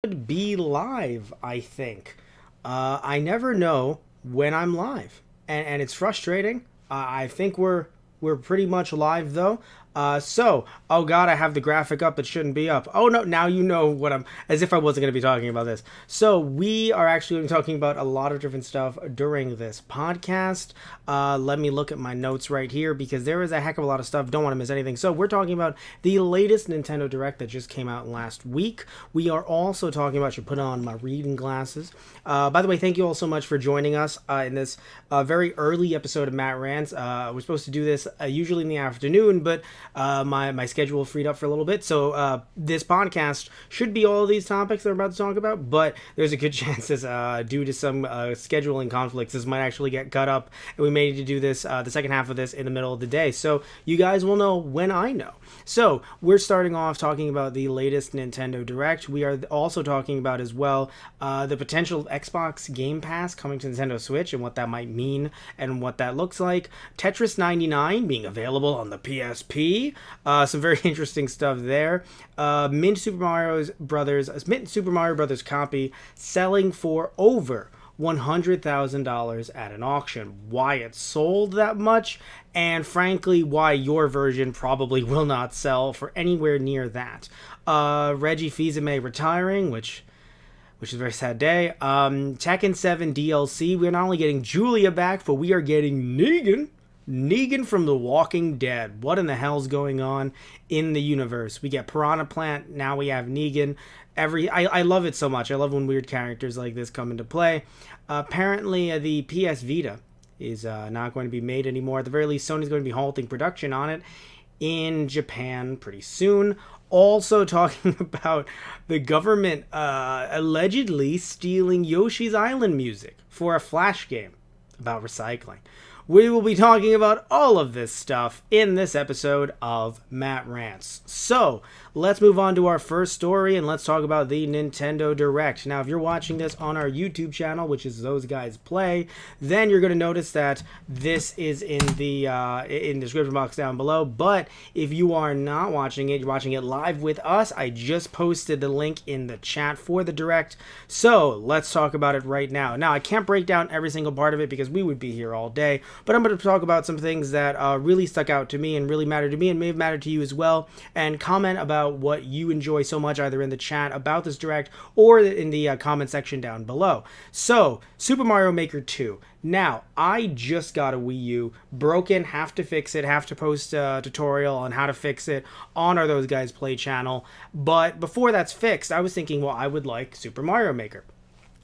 Would be live, I think. I never know when I'm live, and it's frustrating. I think we're pretty much live though. Oh god, I have the graphic up. It shouldn't be up. Oh no, now you know what I'm. As if I wasn't going to be talking about this. So we are actually going to be talking about a lot of different stuff during this podcast. Let me look at my notes right here because there is a heck of a lot of stuff. Don't want to miss anything. So we're talking about the latest Nintendo Direct that just came out last week. We are also talking about. I should put on my reading glasses. By the way, thank you all so much for joining us in this very early episode of Matt Rants. We're supposed to do this usually in the afternoon, but my schedule freed up for a little bit. So this podcast should be all of these topics that we're about to talk about, but there's a good chance due to some scheduling conflicts, this might actually get cut up, and we may need to do this, the second half of this, in the middle of the day. So you guys will know when I know. So we're starting off talking about the latest Nintendo Direct. We are also talking about as well the potential Xbox Game Pass coming to Nintendo Switch and what that might mean and what that looks like. Tetris 99 being available on the PSP. Some very interesting stuff there. Mint Super Mario Brothers copy selling for over $100,000 at an auction. Why it sold that much, and frankly, why your version probably will not sell for anywhere near that. Reggie Fils-Aimé retiring, which is a very sad day. Tekken 7 DLC. We're not only getting Julia back, but we are getting Negan. Negan from The Walking Dead. What in the hell's going on in the universe? We get Piranha Plant. Now we have Negan. I love it so much. I love when weird characters like this come into play. Apparently, the PS Vita is not going to be made anymore. At the very least, Sony's going to be halting production on it in Japan pretty soon. Also talking about the government allegedly stealing Yoshi's Island music for a Flash game about recycling. We will be talking about all of this stuff in this episode of Matt Rants. So, let's move on to our first story and let's talk about the Nintendo Direct. Now, if you're watching this on our YouTube channel, which is Those Guys Play, then you're going to notice that this is in the description box down below. But if you are not watching it, you're watching it live with us, I just posted the link in the chat for the Direct. So, let's talk about it right now. Now, I can't break down every single part of it because we would be here all day. But I'm going to talk about some things that really stuck out to me and really mattered to me and may have mattered to you as well. And comment about what you enjoy so much either in the chat about this Direct or in the comment section down below. So, Super Mario Maker 2. Now, I just got a Wii U. Broken, have to fix it, have to post a tutorial on how to fix it on our Those Guys Play channel. But before that's fixed, I was thinking, well, I would like Super Mario Maker,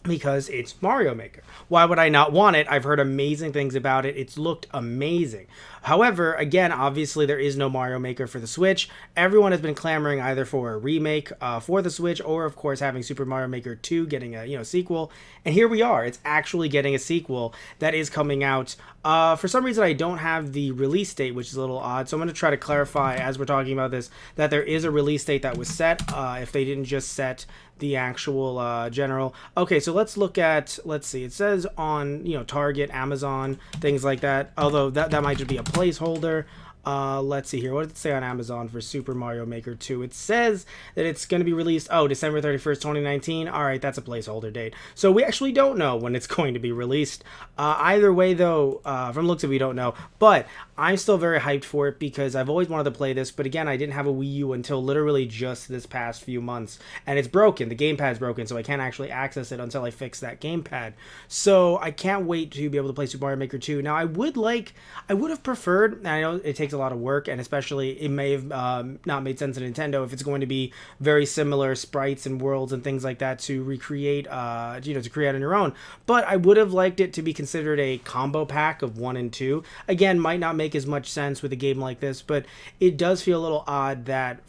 because it's Mario Maker. Why would I not want it? I've heard amazing things about it. It's looked amazing. However, again, obviously there is no Mario Maker for the Switch. Everyone has been clamoring either for a remake for the Switch or, of course, having Super Mario Maker 2 getting a sequel. And here we are. It's actually getting a sequel that is coming out. For some reason, I don't have the release date, which is a little odd. So I'm going to try to clarify as we're talking about this that there is a release date that was set if they didn't just set the actual general. Okay, so let's look at, let's see, it says on, Target, Amazon, things like that, although that might just be a placeholder. Let's see here. What does it say on Amazon for Super Mario Maker 2? It says that it's going to be released, December 31st, 2019. All right, that's a placeholder date. So we actually don't know when it's going to be released. Either way, though, from looks of it, we don't know. But I'm still very hyped for it because I've always wanted to play this. But again, I didn't have a Wii U until literally just this past few months. And it's broken. The gamepad's broken, so I can't actually access it until I fix that gamepad. So I can't wait to be able to play Super Mario Maker 2. Now, I would have preferred, and I know it takes a lot of work, and especially it may have not made sense to Nintendo if it's going to be very similar sprites and worlds and things like that to recreate, to create on your own. But I would have liked it to be considered a combo pack of 1 and 2. Again, might not make as much sense with a game like this, but it does feel a little odd that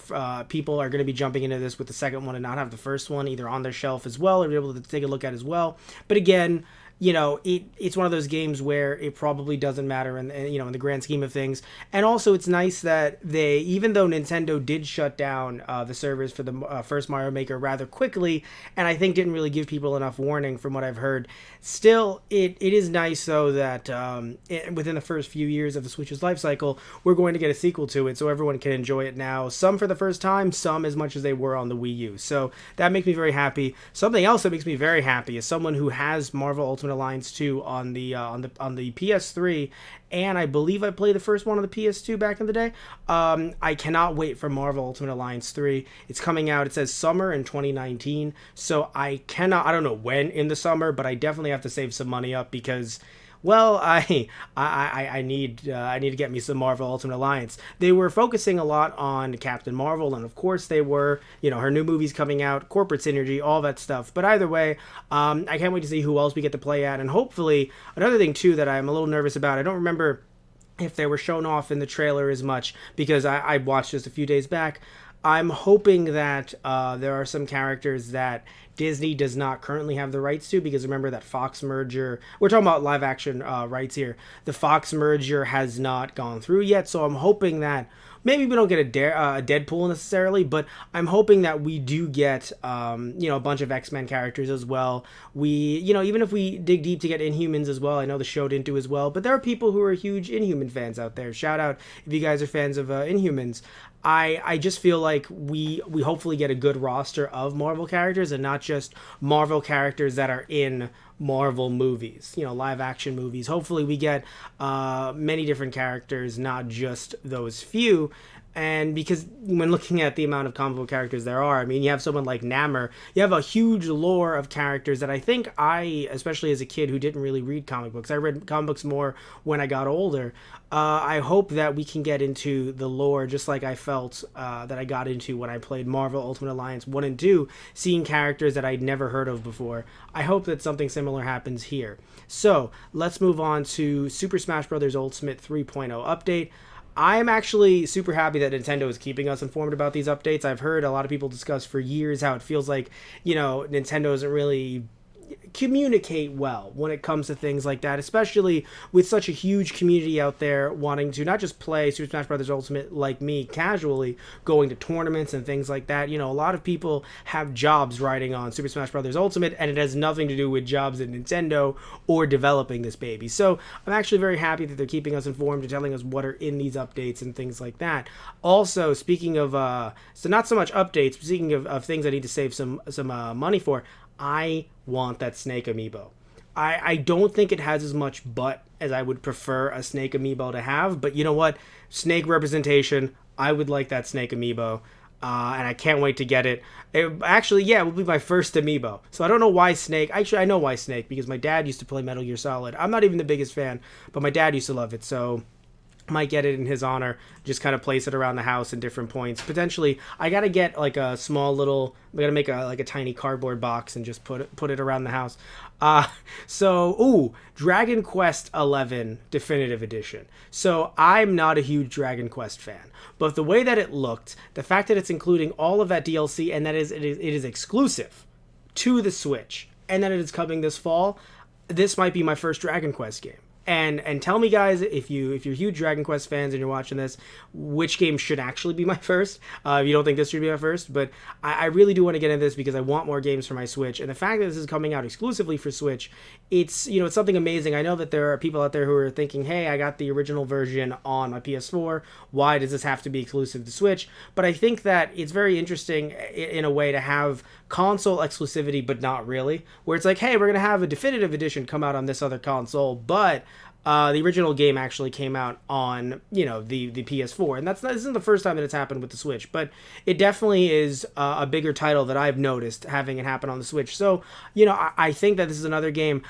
people are going to be jumping into this with the second one and not have the first one either on their shelf as well or be able to take a look at as well. But again, it's one of those games where it probably doesn't matter in the grand scheme of things. And also, it's nice that even though Nintendo did shut down the servers for the first Mario Maker rather quickly, and I think didn't really give people enough warning from what I've heard, still, it is nice though that within the first few years of the Switch's life cycle, we're going to get a sequel to it, so everyone can enjoy it now. Some for the first time, some as much as they were on the Wii U. So that makes me very happy. Something else that makes me very happy is someone who has Marvel Ultimate Alliance 2 on the PS3, and I believe I played the first one on the PS2 back in the day. I cannot wait for Marvel Ultimate Alliance 3. It's coming out, it says summer in 2019, so I don't know when in the summer, but I definitely have to save some money up because, well, I need to get me some Marvel Ultimate Alliance. They were focusing a lot on Captain Marvel, and of course they were, her new movie's coming out, corporate synergy, all that stuff. But either way, I can't wait to see who else we get to play at, and hopefully, another thing too that I'm a little nervous about, I don't remember if they were shown off in the trailer as much because I watched just a few days back. I'm hoping that there are some characters that Disney does not currently have the rights to, because remember that Fox merger, we're talking about live action rights here, the Fox merger has not gone through yet, so I'm hoping that maybe we don't get a Deadpool necessarily, but I'm hoping that we do get a bunch of X-Men characters as well. Even if we dig deep to get Inhumans as well, I know the show didn't do as well, but there are people who are huge Inhuman fans out there. Shout out if you guys are fans of Inhumans. I just feel like we hopefully get a good roster of Marvel characters and not just Marvel characters that are in Marvel movies, live action movies. Hopefully we get many different characters, not just those few. And because when looking at the amount of comic book characters there are, I mean, you have someone like Namor, you have a huge lore of characters that I think especially as a kid who didn't really read comic books, I read comic books more when I got older. I hope that we can get into the lore just like I felt that I got into when I played Marvel Ultimate Alliance 1 and 2, seeing characters that I'd never heard of before. I hope that something similar happens here. So, let's move on to Super Smash Bros. Ultimate 3.0 update. I am actually super happy that Nintendo is keeping us informed about these updates. I've heard a lot of people discuss for years how it feels like, Nintendo doesn't really communicate well when it comes to things like that, especially with such a huge community out there wanting to not just play Super Smash Bros. Ultimate like me casually, going to tournaments and things like that. A lot of people have jobs riding on Super Smash Bros. Ultimate, and it has nothing to do with jobs at Nintendo or developing this baby. So I'm actually very happy that they're keeping us informed and telling us what are in these updates and things like that. Also, speaking of so not so much updates, but speaking of things I need to save some money for, I want that Snake amiibo. I don't think it has as much butt as I would prefer a Snake amiibo to have, but you know what? Snake representation, I would like that Snake amiibo, and I can't wait to get it. It will be my first amiibo. So I don't know why Snake. Actually, I know why Snake, because my dad used to play Metal Gear Solid. I'm not even the biggest fan, but my dad used to love it, so might get it in his honor, just kind of place it around the house in different points. Potentially, I gotta get like a small little, I gotta make a tiny cardboard box and just put it around the house. Dragon Quest 11 Definitive Edition. So I'm not a huge Dragon Quest fan, but the way that it looked, the fact that it's including all of that DLC and that it is exclusive to the Switch, and that it is coming this fall, this might be my first Dragon Quest game. And tell me, guys, if you're huge Dragon Quest fans and you're watching this, which game should actually be my first. If you don't think this should be my first, but I really do want to get into this because I want more games for my Switch. And the fact that this is coming out exclusively for Switch, it's something amazing. I know that there are people out there who are thinking, hey, I got the original version on my PS4. Why does this have to be exclusive to Switch? But I think that it's very interesting in a way to have console exclusivity, but not really. Where it's like, hey, we're going to have a definitive edition come out on this other console, but the original game actually came out on, the PS4. And this isn't the first time that it's happened with the Switch, but it definitely is a bigger title that I've noticed having it happen on the Switch. So, I think that this is another game.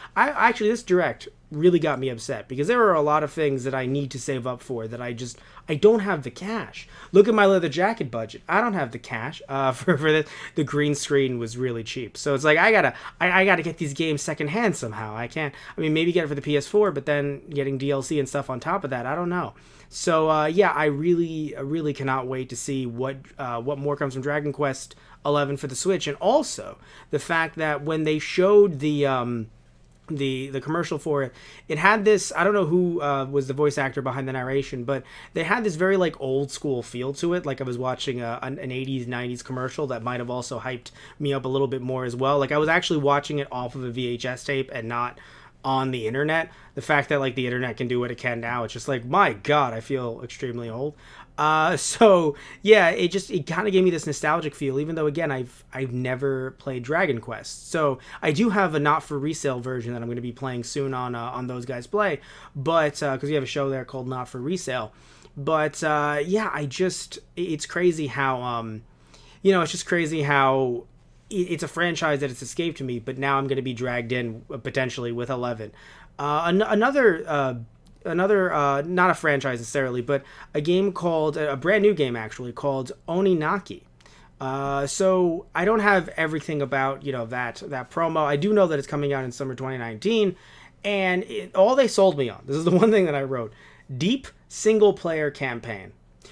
This Direct really got me upset because there are a lot of things that I need to save up for that I don't have the cash. Look at my leather jacket budget. I don't have the cash for this. The green screen was really cheap. So it's like I gotta get these games secondhand somehow. Maybe get it for the PS4, but then getting DLC and stuff on top of that, I don't know. So I really cannot wait to see what more comes from Dragon Quest 11 for the Switch, and also the fact that when they showed the the commercial for it, it had this, I don't know who was the voice actor behind the narration, but they had this very like old school feel to it, like I was watching an 80s 90s commercial that might have also hyped me up a little bit more as well. Like I was actually watching it off of a VHS tape and not on the internet. The fact that like the internet can do what it can now, it's just like, my god, I feel extremely old. So yeah, it kind of gave me this nostalgic feel, even though again I've never played Dragon Quest. So I do have a not for resale version that I'm going to be playing soon on Those Guys Play, but because we have a show there called Not for Resale. But yeah, it's crazy how it's just crazy how it's a franchise that it's escaped me, but now I'm going to be dragged in potentially with 11. Another not a franchise necessarily, but a game called a brand new game actually called Oninaki. So I don't have everything about that promo. I do know that it's coming out in summer 2019, and all they sold me on. This is the one thing that I wrote: deep single player campaign.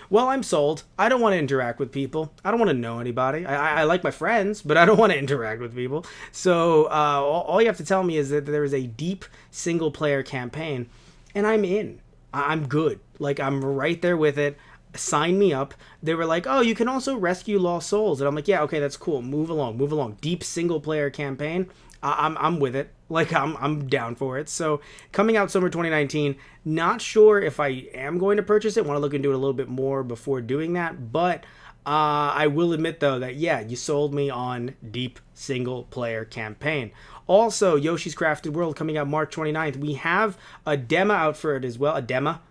Well, I'm sold. I don't want to interact with people. I don't want to know anybody. I like my friends, but I don't want to interact with people. So all you have to tell me is that there is a deep single player campaign, and I'm in. I'm good. Like, I'm right there with it. Sign me up. They were like, oh, you can also rescue lost souls. And I'm like, yeah, okay, that's cool. Move along. Deep single player campaign. I'm with it. Like, I'm down for it. So coming out summer 2019, not sure if I am going to purchase it. Want to look into it a little bit more before doing that. But I will admit, though, that, yeah, you sold me on deep single player campaign. Also, Yoshi's Crafted World coming out March 29th. We have a demo out for it as well. A demo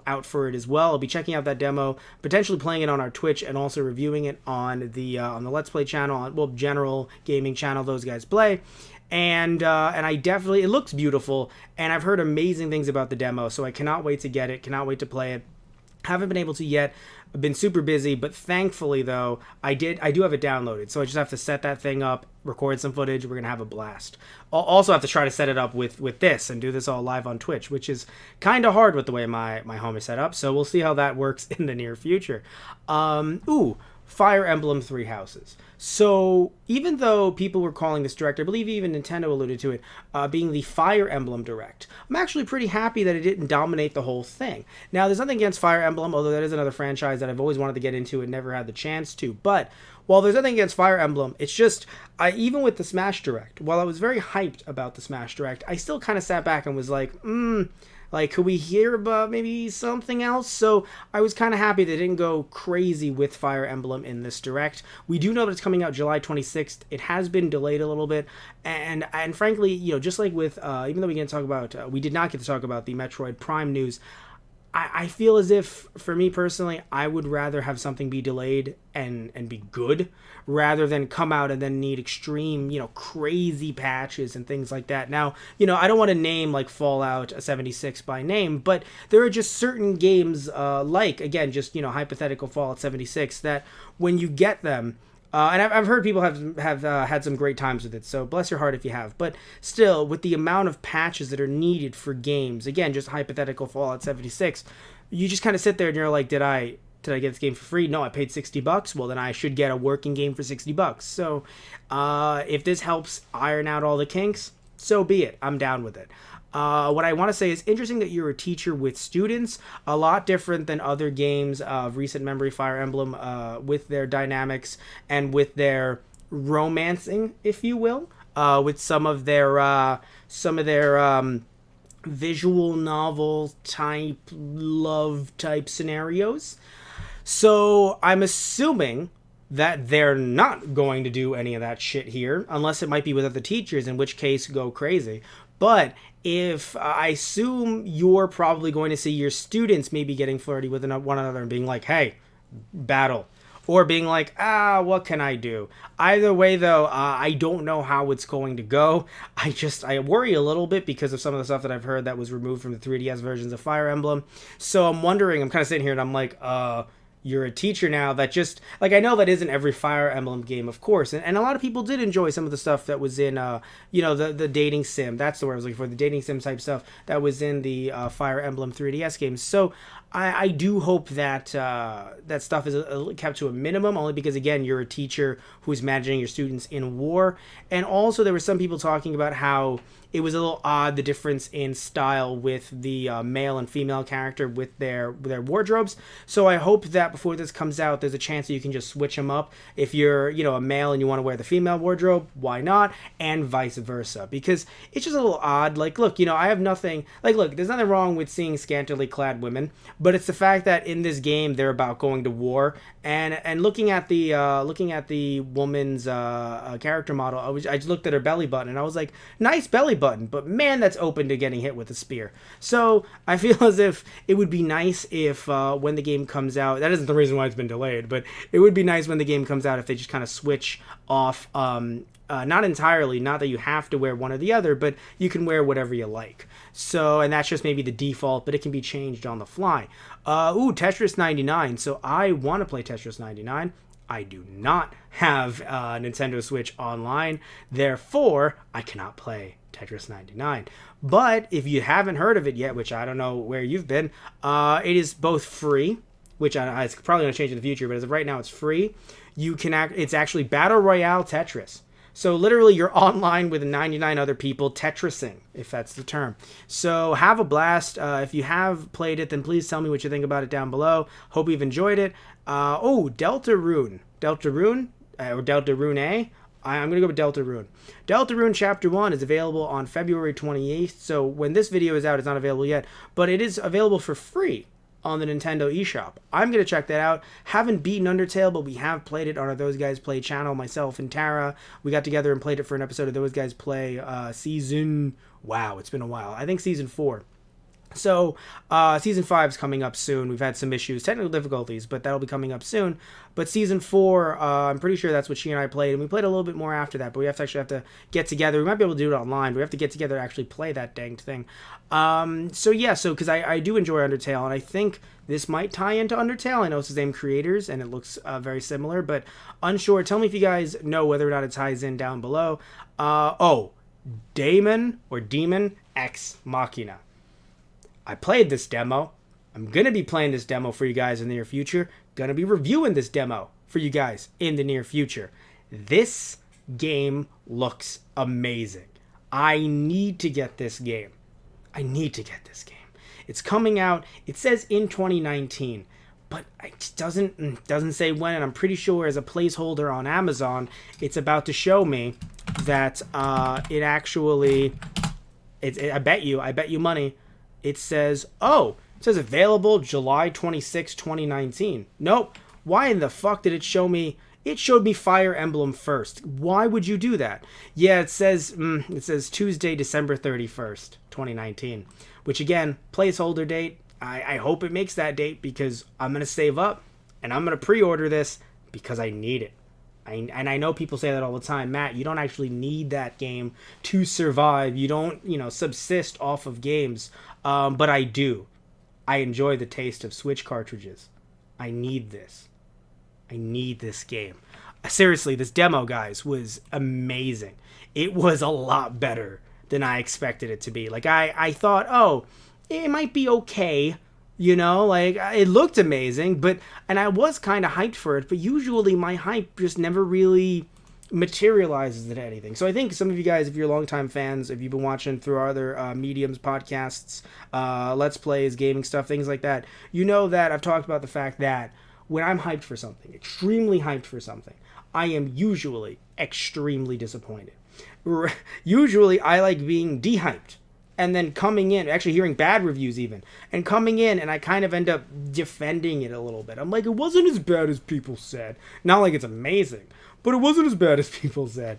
out for it as well. I'll be checking out that demo, potentially playing it on our Twitch, and also reviewing it on the Let's Play channel, general gaming channel, Those Guys Play. And I definitely, it looks beautiful, and I've heard amazing things about the demo, so I cannot wait to get it, cannot wait to play it. Haven't been able to yet. I've been super busy, but thankfully, though, I do have it downloaded, so I just have to set that thing up, record some footage. We're gonna have a blast. I'll also have to try to set it up with this and do this all live on Twitch, which is kind of hard with the way my home is set up. So we'll see how that works in the near future. Fire Emblem Three Houses. So even though people were calling this direct, I believe even Nintendo alluded to it, being the Fire Emblem Direct, I'm actually pretty happy that it didn't dominate the whole thing. Now, there's nothing against Fire Emblem, although that is another franchise that I've always wanted to get into and never had the chance to. But while there's nothing against Fire Emblem, it's just, even with the Smash Direct, while I was very hyped about the Smash Direct, I still kind of sat back and was like, like, could we hear about maybe something else? So I was kind of happy they didn't go crazy with Fire Emblem in this direct. We do know that it's coming out July 26th. It has been delayed a little bit. And frankly, just like with, even though we did not get to talk about the Metroid Prime news, I feel as if, for me personally, I would rather have something be delayed and be good rather than come out and then need extreme, crazy patches and things like that. Now, I don't want to name like Fallout 76 by name, but there are just certain games like, again, just, hypothetical Fallout 76 that when you get them, and I've heard people have had some great times with it, so bless your heart if you have. But still, with the amount of patches that are needed for games, again, just hypothetical Fallout 76, you just kind of sit there and you're like, did I get this game for free? No, I paid $60. Well, then I should get a working game for $60. So if this helps iron out all the kinks, so be it. I'm down with it. What I want to say is interesting that you're a teacher with students, a lot different than other games of recent memory, Fire Emblem, with their dynamics and with their romancing, if you will, with some of their visual novel type, love type scenarios. So I'm assuming that they're not going to do any of that shit here, unless it might be with other teachers, in which case go crazy. But if I assume you're probably going to see your students maybe getting flirty with one another and being like, hey, battle. Or being like, what can I do? Either way, though, I don't know how it's going to go. I worry a little bit because of some of the stuff that I've heard that was removed from the 3DS versions of Fire Emblem. So I'm kind of sitting here and I'm like, you're a teacher now that just like I know that isn't every Fire Emblem game, of course, and a lot of people did enjoy some of the stuff that was in the dating sim. That's the word I was looking for, the dating sim type stuff that was in the Fire Emblem 3DS games. So I do hope that that stuff is kept to a minimum, only because again you're a teacher who's managing your students in war, and also there were some people talking about how it was a little odd, the difference in style with the male and female character with their wardrobes. So I hope that before this comes out, there's a chance that you can just switch them up. If you're, a male and you want to wear the female wardrobe, why not? And vice versa. Because it's just a little odd. Like, look, I have nothing... Like, look, there's nothing wrong with seeing scantily clad women, but it's the fact that in this game, they're about going to war. And looking at the woman's character model, I just looked at her belly button, and I was like, nice belly button, but man, that's open to getting hit with a spear. So I feel as if it would be nice if when the game comes out, that isn't the reason why it's been delayed, but it would be nice when the game comes out if they just kind of switch off, not entirely, not that you have to wear one or the other, but you can wear whatever you like. So, and that's just maybe the default, but it can be changed on the fly. Tetris 99. So I want to play Tetris 99. I do not have Nintendo Switch Online, therefore I cannot play Tetris 99. But if you haven't heard of it yet, which I don't know where you've been, it is both free, which it's probably going to change in the future, but as of right now it's free. It's actually Battle Royale Tetris. So literally you're online with 99 other people Tetrising, if that's the term. So have a blast. If you have played it, then please tell me what you think about it down below. Hope you've enjoyed it. Deltarune. Deltarune? Or Deltarune A? I'm going to go with Deltarune. Deltarune Chapter 1 is available on February 28th. So when this video is out, it's not available yet. But it is available for free on the Nintendo eShop. I'm going to check that out. Haven't beaten Undertale, but we have played it on our Those Guys Play channel. Myself and Tara, we got together and played it for an episode of Those Guys Play season... Wow, it's been a while. I think season 4. So, season 5 is coming up soon. We've had some issues, technical difficulties, but that'll be coming up soon. But season 4, I'm pretty sure that's what she and I played, and we played a little bit more after that, but we have to get together. We might be able to do it online, but we have to get together to actually play that danged thing. Because I do enjoy Undertale, and I think this might tie into Undertale. I know it's the same creators, and it looks very similar, but unsure. Tell me if you guys know whether or not it ties in down below. Daemon X Machina. I played this demo. I'm going to be playing this demo for you guys in the near future. Going to be reviewing this demo for you guys in the near future. This game looks amazing. I need to get this game. It's coming out, it says in 2019, but it doesn't say when, and I'm pretty sure as a placeholder on Amazon, it's about to show me that it actually, I bet you money, it says available July 26, 2019. Nope. Why in the fuck did it show me? It showed me Fire Emblem first. Why would you do that? Yeah, it says Tuesday, December 31st, 2019. Which again, placeholder date. I hope it makes that date because I'm going to save up and I'm going to pre-order this because I need it. And I know people say that all the time. Matt, you don't actually need that game to survive. You don't, subsist off of games. But I do. I enjoy the taste of Switch cartridges. I need this. I need this game. Seriously, this demo, guys, was amazing. It was a lot better than I expected it to be. Like, I thought, it might be okay. It looked amazing, and I was kind of hyped for it, but usually my hype just never really materializes into anything. So I think some of you guys, if you're longtime fans, if you've been watching through our other mediums, podcasts, Let's Plays, gaming stuff, things like that, you know that I've talked about the fact that when I'm hyped for something, extremely hyped for something, I am usually extremely disappointed. Usually I like being dehyped. And then coming in, actually hearing bad reviews even, and coming in, and I kind of end up defending it a little bit. I'm like, it wasn't as bad as people said. Not like it's amazing, but it wasn't as bad as people said.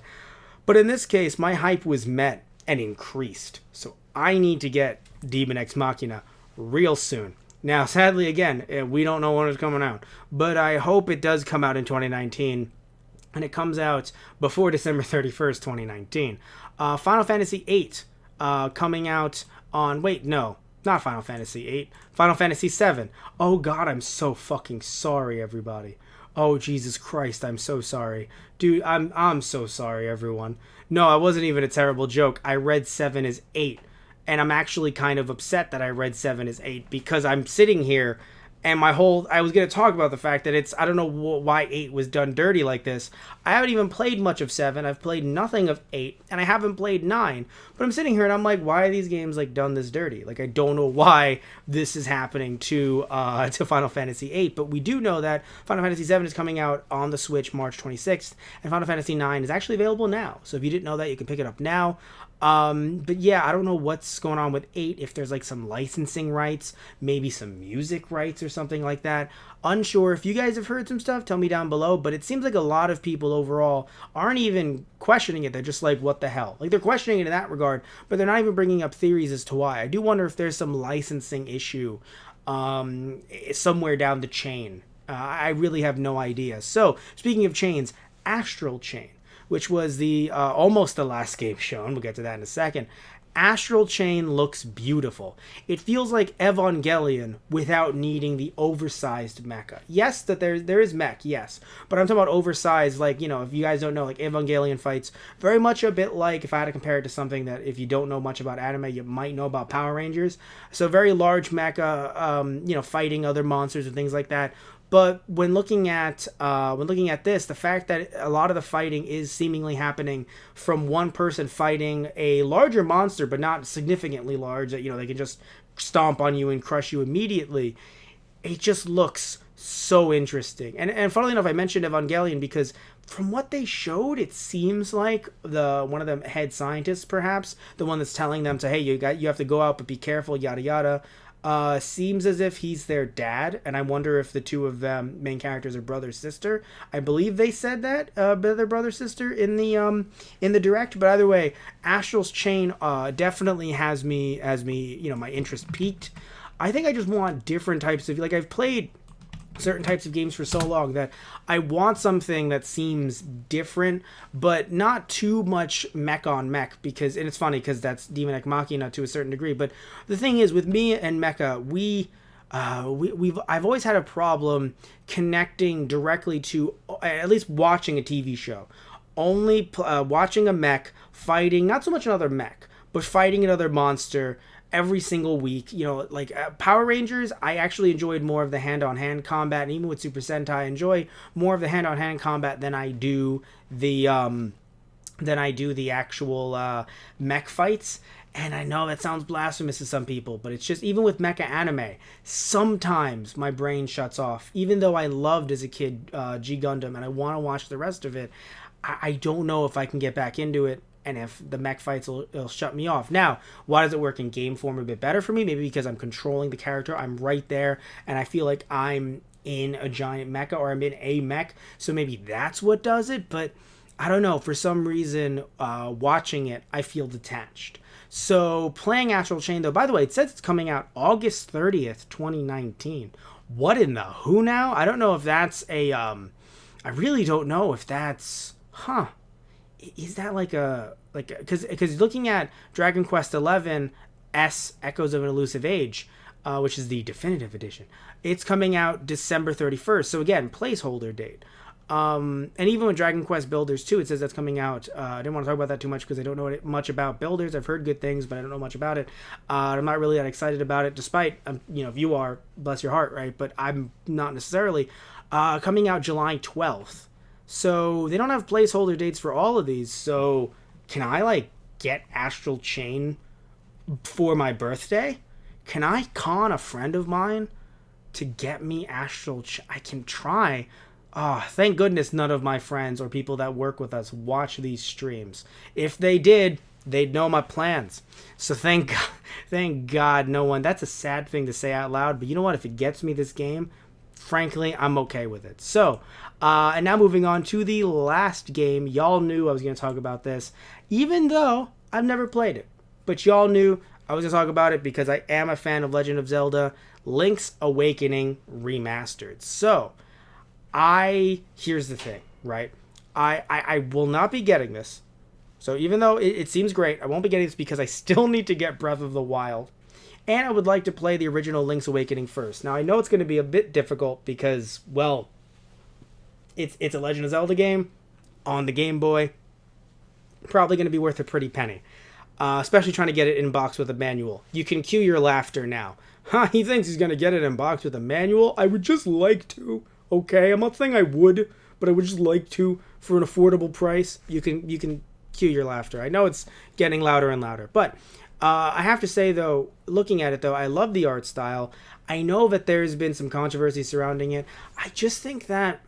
But in this case, my hype was met and increased. So I need to get Daemon X Machina real soon. Now, sadly, again, we don't know when it's coming out, but I hope it does come out in 2019, and it comes out before December 31st, 2019. Final Fantasy VIII. Coming out on... Wait, no. Not Final Fantasy 8. Final Fantasy 7. Oh god, I'm so fucking sorry, everybody. Oh Jesus Christ, I'm so sorry. Dude, I'm so sorry, everyone. No, it wasn't even a terrible joke. I read 7 as 8. And I'm actually kind of upset that I read 7 as 8 because I'm sitting here and I was going to talk about the fact that I don't know why 8 was done dirty like this. I haven't even played much of 7. I've played nothing of 8, and I haven't played 9. But I'm sitting here and I'm like, why are these games like done this dirty? Like, I don't know why this is happening to Final Fantasy 8, but we do know that Final Fantasy 7 is coming out on the Switch March 26th, and Final Fantasy 9 is actually available now. So if you didn't know that, you can pick it up now. But yeah, I don't know what's going on with 8, if there's like some licensing rights, maybe some music rights or something like that. Unsure. If you guys have heard some stuff, tell me down below, but it seems like a lot of people overall aren't even questioning it. They're just like, what the hell? Like, they're questioning it in that regard, but they're not even bringing up theories as to why. I do wonder if there's some licensing issue somewhere down the chain. I really have no idea. So, speaking of chains, Astral Chain, which was the almost the last game shown. We'll get to that in a second. Astral Chain looks beautiful. It feels like Evangelion without needing the oversized mecha. Yes, that there is mech, yes. But I'm talking about oversized, like, if you guys don't know, like Evangelion fights, very much a bit like, if I had to compare it to something that if you don't know much about anime, you might know about Power Rangers. So very large mecha, fighting other monsters and things like that. But when looking at this, the fact that a lot of the fighting is seemingly happening from one person fighting a larger monster, but not significantly large, that they can just stomp on you and crush you immediately, it just looks so interesting. And funnily enough, I mentioned Evangelion because from what they showed, it seems like one of the head scientists, perhaps the one that's telling them to, hey, you have to go out, but be careful, yada yada. Seems as if he's their dad, and I wonder if the two of them main characters are brother sister. I believe they said that they're brother sister in the direct. But either way, Astral's Chain definitely has me my interest peaked. I think I just want different types of, like, I've played certain types of games for so long that I want something that seems different, but not too much mech on mech, and it's funny because that's Demon Ex Machina to a certain degree. But the thing is, with me and mecha, I've always had a problem connecting directly to at least watching a TV show. Only watching a mech fighting, not so much another mech, but fighting another monster every single week. Like Power Rangers, I actually enjoyed more of the hand-on-hand combat, and even with Super Sentai, I enjoy more of the hand-on-hand combat than I do the actual mech fights. And I know that sounds blasphemous to some people, but it's just, even with mecha anime, sometimes my brain shuts off. Even though I loved as a kid G Gundam and I want to watch the rest of it, I don't know if I can get back into it, and if the mech fights will shut me off. Now, why does it work in game form a bit better for me? Maybe because I'm controlling the character. I'm right there, and I feel like I'm in a giant mecha, or I'm in a mech, so maybe that's what does it. But I don't know. For some reason, watching it, I feel detached. So, playing Astral Chain, though, by the way, it says it's coming out August 30th, 2019. What in the who now? I don't know if that's I really don't know if that's... Is that because looking at Dragon Quest XI S Echoes of an Elusive Age, which is the definitive edition, it's coming out December 31st. So again, placeholder date. And even with Dragon Quest Builders 2, it says that's coming out. I didn't want to talk about that too much because I don't know much about Builders. I've heard good things, but I don't know much about it. I'm not really that excited about it, despite, if you are, bless your heart, right? But I'm not necessarily. Coming out July 12th. So they don't have placeholder dates for all of these. So can I get Astral Chain for my birthday? Can I con a friend of mine to get me Astral Chain? I can try. Thank goodness none of my friends or people that work with us watch these streams. If they did, they'd know my plans. So thank God no one. That's a sad thing to say out loud, but you know what? If it gets me this game, frankly, I'm okay with it. So, and now moving on to the last game. Y'all knew I was going to talk about this, even though I've never played it. But y'all knew I was going to talk about it because I am a fan of Legend of Zelda Link's Awakening Remastered. So, here's the thing, right? I will not be getting this. So even though it seems great, I won't be getting this because I still need to get Breath of the Wild. and I would like to play the original Link's Awakening first. Now, I know it's going to be a bit difficult because, well, it's a Legend of Zelda game on the Game Boy. Probably going to be worth a pretty penny. Especially trying to get it in box with a manual. You can cue your laughter now. He thinks he's going to get it in box with a manual? I would just like to. Okay, I'm not saying I would, but I would just like to for an affordable price. You can cue your laughter. I know it's getting louder and louder. But I have to say, though, looking at it, though, I love the art style. I know that there's been some controversy surrounding it. I think that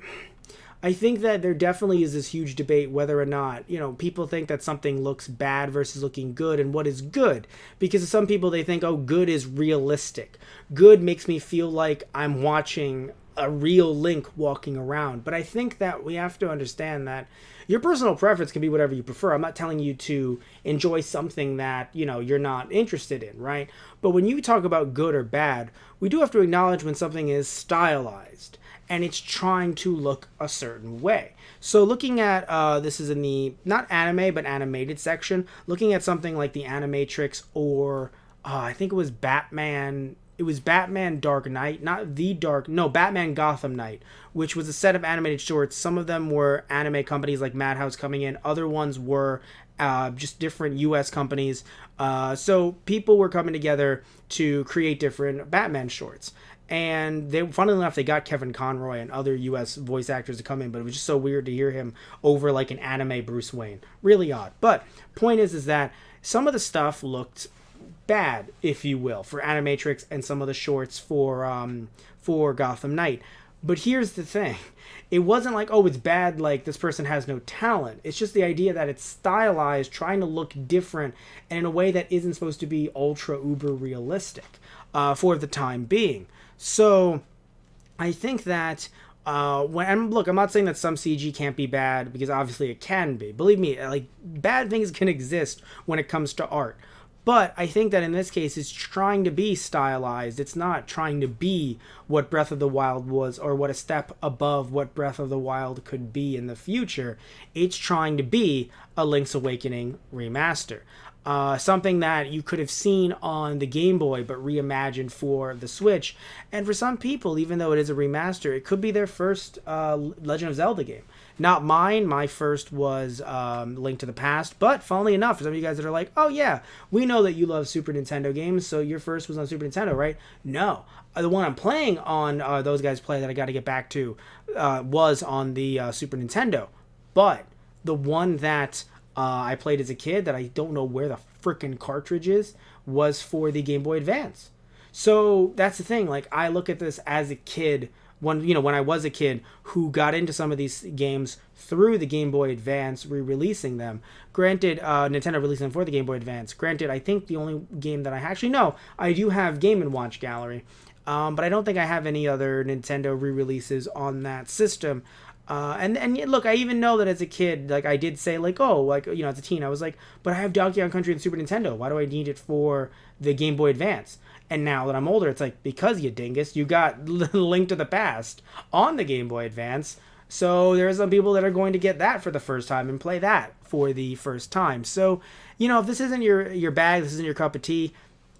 there definitely is this huge debate whether or not, people think that something looks bad versus looking good, and what is good. Because some people, they think, oh, good is realistic. Good makes me feel like I'm watching a real Link walking around. But I think that we have to understand that your personal preference can be whatever you prefer. I'm not telling you to enjoy something that, you're not interested in, right? But when you talk about good or bad, we do have to acknowledge when something is stylized and it's trying to look a certain way. So looking at, this is in the, not anime, but animated section, looking at something like the Animatrix or, I think it was Batman Dark Knight, Batman Gotham Knight, which was a set of animated shorts. Some of them were anime companies like Madhouse coming in. Other ones were just different U.S. companies. So people were coming together to create different Batman shorts. And funnily enough, they got Kevin Conroy and other U.S. voice actors to come in, but it was just so weird to hear him over like an anime Bruce Wayne. Really odd. But point is that some of the stuff looked bad, if you will, for Animatrix and some of the shorts for Gotham Knight. But here's the thing. It wasn't like, oh, it's bad, like this person has no talent. It's just the idea that it's stylized, trying to look different, and in a way that isn't supposed to be ultra uber realistic for the time being. So I think that I'm not saying that some CG can't be bad, because obviously it can be. Believe me, like bad things can exist when it comes to art. But I think that in this case, it's trying to be stylized. It's not trying to be what Breath of the Wild was, or what a step above what Breath of the Wild could be in the future. It's trying to be a Link's Awakening remaster. Something that you could have seen on the Game Boy, but reimagined for the Switch. And for some people, even though it is a remaster, it could be their first Legend of Zelda game. Not mine. My first was Link to the Past. But funnily enough, for some of you guys that are like, oh yeah, we know that you love Super Nintendo games, so your first was on Super Nintendo, right? No. The one I'm playing on, those guys play that I got to get back to, was on the Super Nintendo. But the one that I played as a kid, that I don't know where the frickin' cartridge is, was for the Game Boy Advance. So that's the thing. Like, I look at this as a kid, when I was a kid who got into some of these games through the Game Boy Advance, re-releasing them. Granted, Nintendo releasing them for the Game Boy Advance. Granted, I think the only game that I do have Game & Watch Gallery, but I don't think I have any other Nintendo re-releases on that system. And look, I even know that as a kid, like I did say, like, oh, like, as a teen, I was like, but I have Donkey Kong Country and Super Nintendo. Why do I need it for the Game Boy Advance? And now that I'm older, it's like, because you dingus, you got Link to the Past on the Game Boy Advance. So there are some people that are going to get that for the first time and play that for the first time. So, if this isn't your bag, this isn't your cup of tea,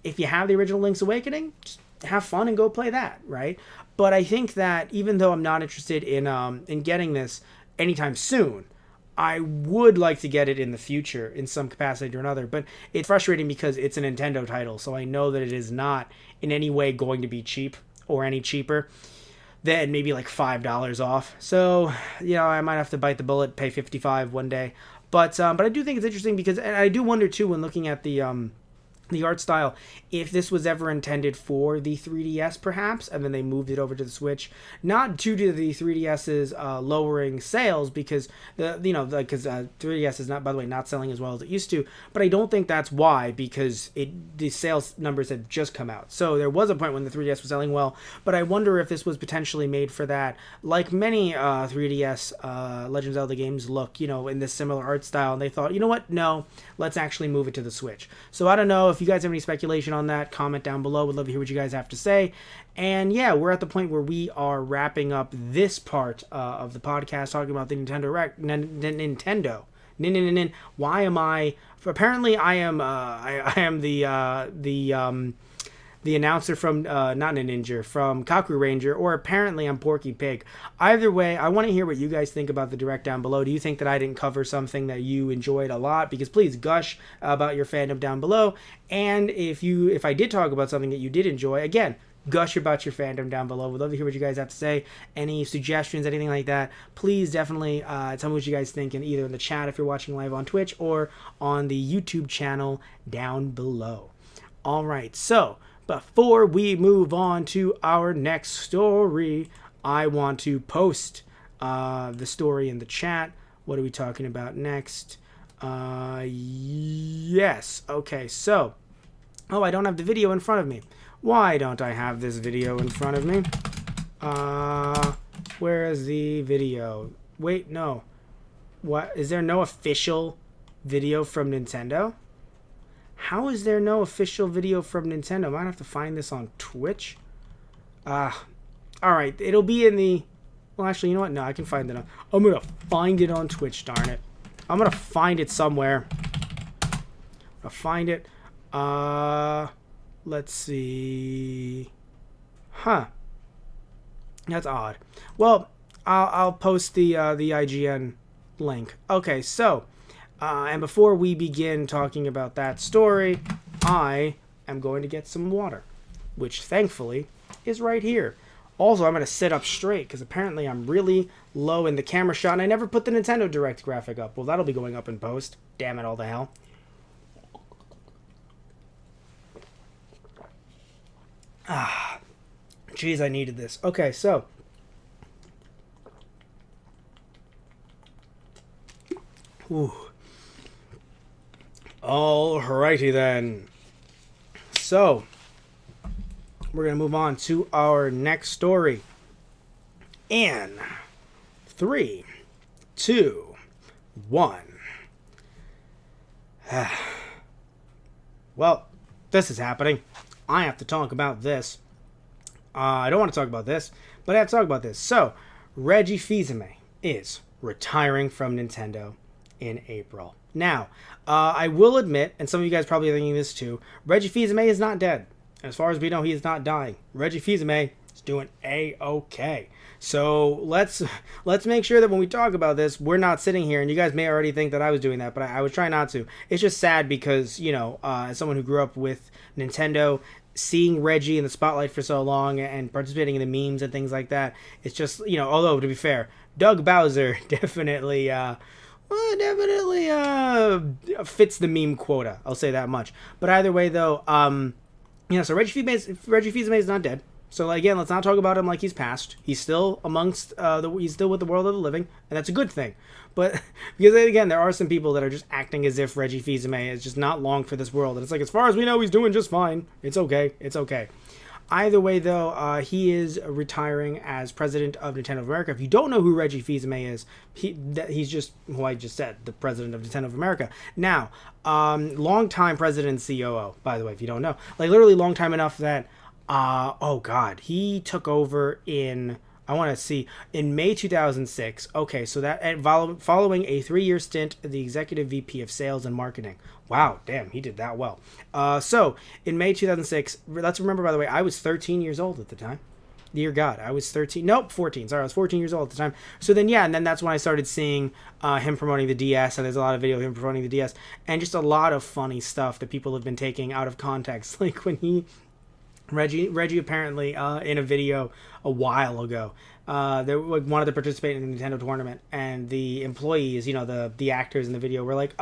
if you have the original Link's Awakening, just have fun and go play that, right? But I think that even though I'm not interested in getting this anytime soon, I would like to get it in the future in some capacity or another. But it's frustrating because it's a Nintendo title, so I know that it is not in any way going to be cheap or any cheaper than maybe like $5 off. So, I might have to bite the bullet, pay $55 one day. But I do think it's interesting because, and I do wonder too when looking at the art style, if this was ever intended for the 3DS perhaps, and then they moved it over to the Switch, not due to the 3DS's lowering sales, because because 3DS is not, by the way, not selling as well as it used to, but I don't think that's why, because the sales numbers had just come out. So there was a point when the 3DS was selling well, but I wonder if this was potentially made for that, like many 3DS Legend of Zelda games look, in this similar art style, and they thought, no, let's actually move it to the Switch. So I don't know if you guys have any speculation on that, comment down below. Would love to hear what you guys have to say. And yeah, we're at the point where we are wrapping up this part of the podcast, talking about the Nintendo. Why am I? Apparently, I am the the announcer from not Ninja, from Kaku Ranger, or apparently I'm Porky Pig. Either way, I want to hear what you guys think about the direct down below. Do you think that I didn't cover something that you enjoyed a lot? Because please gush about your fandom down below. And if I did talk about something that you did enjoy, again, gush about your fandom down below. We'd love to hear what you guys have to say. Any suggestions, anything like that, please definitely tell me what you guys think either in the chat if you're watching live on Twitch or on the YouTube channel down below. All right, so before we move on to our next story, I want to post the story in the chat. What are we talking about next? Yes. Okay, so, oh, I don't have the video in front of me. Why don't I have this video in front of me? Where is the video? Wait, no. What? Is there no official video from Nintendo? How is there no official video from Nintendo? I might have to find this on Twitch. Alright, it'll be in the... Well, actually, you know what? No, I can find it on... I'm gonna find it on Twitch, darn it. I'm gonna find it somewhere. I'll find it. Let's see. Huh. That's odd. Well, I'll post the IGN link. Okay, so, and before we begin talking about that story, I am going to get some water, which thankfully is right here. Also, I'm going to sit up straight because apparently I'm really low in the camera shot, and I never put the Nintendo Direct graphic up. Well, that'll be going up in post. Damn it all to hell. Jeez, I needed this. Okay, so. Ooh. Alrighty then. So, we're going to move on to our next story. In 3, 2, 1. Well, this is happening. I have to talk about this. I don't want to talk about this, but I have to talk about this. So, Reggie Fils-Aimé is retiring from Nintendo in April. Now, I will admit, and some of you guys probably are thinking this too, Reggie Fils-Aimé is not dead. As far as we know, he is not dying. Reggie Fils-Aimé is doing A-okay. So let's make sure that when we talk about this, we're not sitting here, and you guys may already think that I was doing that, but I was trying not to. It's just sad because, you know, as someone who grew up with Nintendo, seeing Reggie in the spotlight for so long and participating in the memes and things like that, it's just, you know, although to be fair, Doug Bowser definitely fits the meme quota. I'll say that much. But either way, though, so Reggie Fils-Aimé is not dead. So again, let's not talk about him like he's passed. He's still amongst he's still with the world of the living, and that's a good thing. But because again, there are some people that are just acting as if Reggie Fils-Aimé is just not long for this world, and it's like, as far as we know, he's doing just fine. It's okay. It's okay. Either way, though, he is retiring as president of Nintendo of America. If you don't know who Reggie Fils-Aimé is, he's just who I just said, the president of Nintendo of America. Now, longtime president and COO, by the way, if you don't know. Like, literally long time enough that, oh, God, he took over in... I want to see, in May 2006. Okay, so that following a 3-year stint as the executive VP of sales and marketing. Wow, damn, he did that well. So in May 2006, let's remember, by the way, I was 13 years old at the time. Dear God, I was 13. Nope, 14. Sorry, I was 14 years old at the time. So then, yeah, and then that's when I started seeing him promoting the DS, and there's a lot of video of him promoting the DS, and just a lot of funny stuff that people have been taking out of context. Like when Reggie apparently in a video a while ago, they wanted to participate in the Nintendo tournament, and the employees, you know, the actors in the video were like,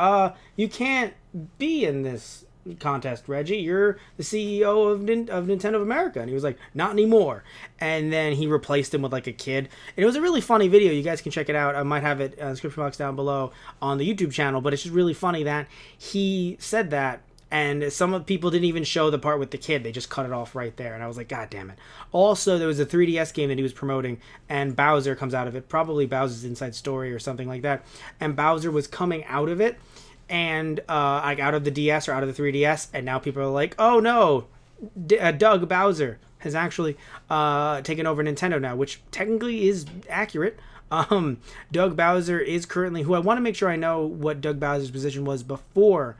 you can't be in this contest, Reggie. You're the CEO of Nintendo of America. And he was like, not anymore. And then he replaced him with like a kid. And it was a really funny video. You guys can check it out. I might have it in the description box down below on the YouTube channel, but it's just really funny that he said that. And some of the people didn't even show the part with the kid. They just cut it off right there. And I was like, God damn it. Also, there was a 3DS game that he was promoting, and Bowser comes out of it. Probably Bowser's Inside Story or something like that. And Bowser was coming out of it, and like out of the DS or out of the 3DS. And now people are like, oh no, Doug Bowser has actually taken over Nintendo now, which technically is accurate. Doug Bowser is currently, who I want to make sure I know what Doug Bowser's position was before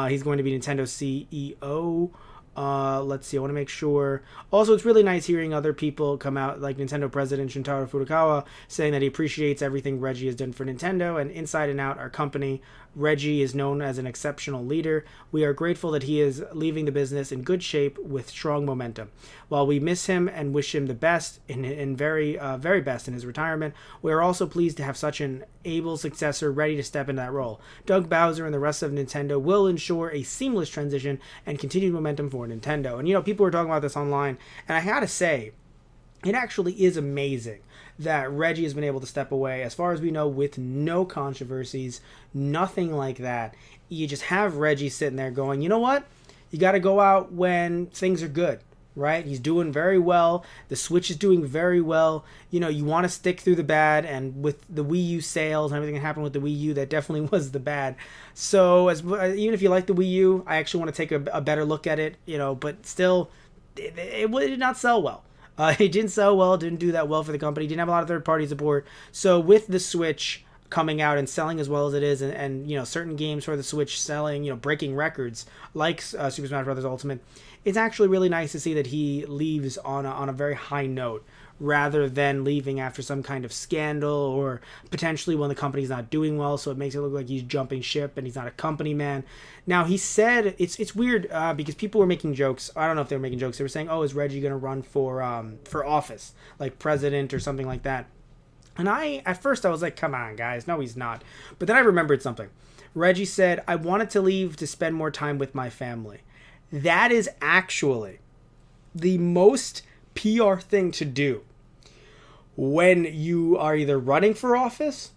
he's going to be Nintendo CEO. Let's see. I want to make sure. Also, it's really nice hearing other people come out, like Nintendo President Shintaro Furukawa, saying that he appreciates everything Reggie has done for Nintendo and inside and out our company. Reggie is known as an exceptional leader. We are grateful that he is leaving the business in good shape with strong momentum. While we miss him and wish him the best in very best in his retirement, we are also pleased to have such an able successor ready to step into that role. Doug Bowser and the rest of Nintendo will ensure a seamless transition and continued momentum for Nintendo. And people were talking about this online, and I gotta say, it actually is amazing that Reggie has been able to step away, as far as we know, with no controversies, nothing like that. You just have Reggie sitting there going, you know what? You got to go out when things are good, right? He's doing very well. The Switch is doing very well. You want to stick through the bad, and with the Wii U sales and everything that happened with the Wii U, that definitely was the bad. So even if you like the Wii U, I actually want to take a better look at it, but still, it did not sell well. It didn't sell well, didn't do that well for the company, didn't have a lot of third-party support. So with the Switch coming out and selling as well as it is, and certain games for the Switch selling, breaking records, like Super Smash Bros. Ultimate, it's actually really nice to see that he leaves on a very high note, rather than leaving after some kind of scandal or potentially when the company's not doing well, so it makes it look like he's jumping ship and he's not a company man. Now, he said, it's weird because people were making jokes. I don't know if they were making jokes. They were saying, oh, is Reggie going to run for office, like president or something like that? And at first I was like, come on, guys. No, he's not. But then I remembered something. Reggie said, I wanted to leave to spend more time with my family. That is actually the most PR thing to do when you are either running for office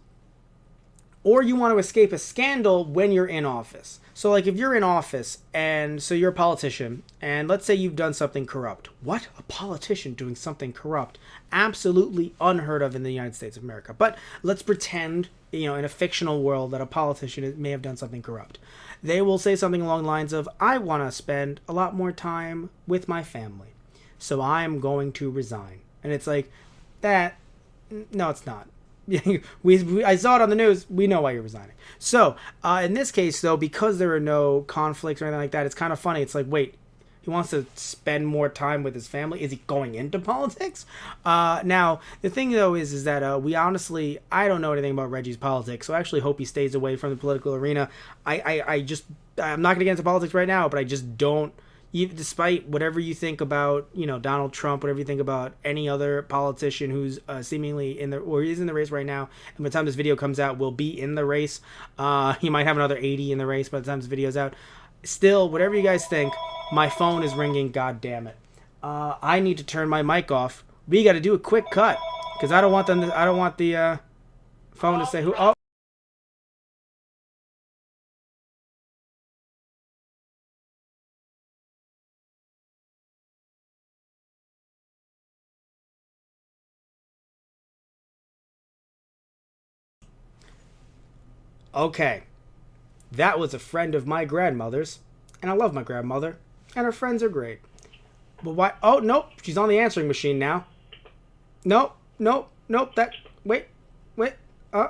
or you want to escape a scandal when you're in office. So like if you're in office and so you're a politician and let's say you've done something corrupt. What? A politician doing something corrupt? Absolutely unheard of in the United States of America. But let's pretend, in a fictional world that a politician may have done something corrupt. They will say something along the lines of, I want to spend a lot more time with my family, so I'm going to resign. And it's like, no, it's not. I saw it on the news. We know why you're resigning. So, in this case, though, because there are no conflicts or anything like that, it's kind of funny. It's like, wait, he wants to spend more time with his family. Is he going into politics? Now, the thing, though, is that I don't know anything about Reggie's politics, so I actually hope he stays away from the political arena. I'm not going to get into politics right now, but I just don't. Despite whatever you think about, Donald Trump, whatever you think about any other politician who's seemingly or is in the race right now, and by the time this video comes out, will be in the race. He might have another 80 in the race by the time this video's out. Still, whatever you guys think, my phone is ringing. God damn it! I need to turn my mic off. We got to do a quick cut because I don't want the phone to say who. Oh. Okay, that was a friend of my grandmother's, and I love my grandmother, and her friends are great. But why? Oh, nope, she's on the answering machine now. Nope, wait, I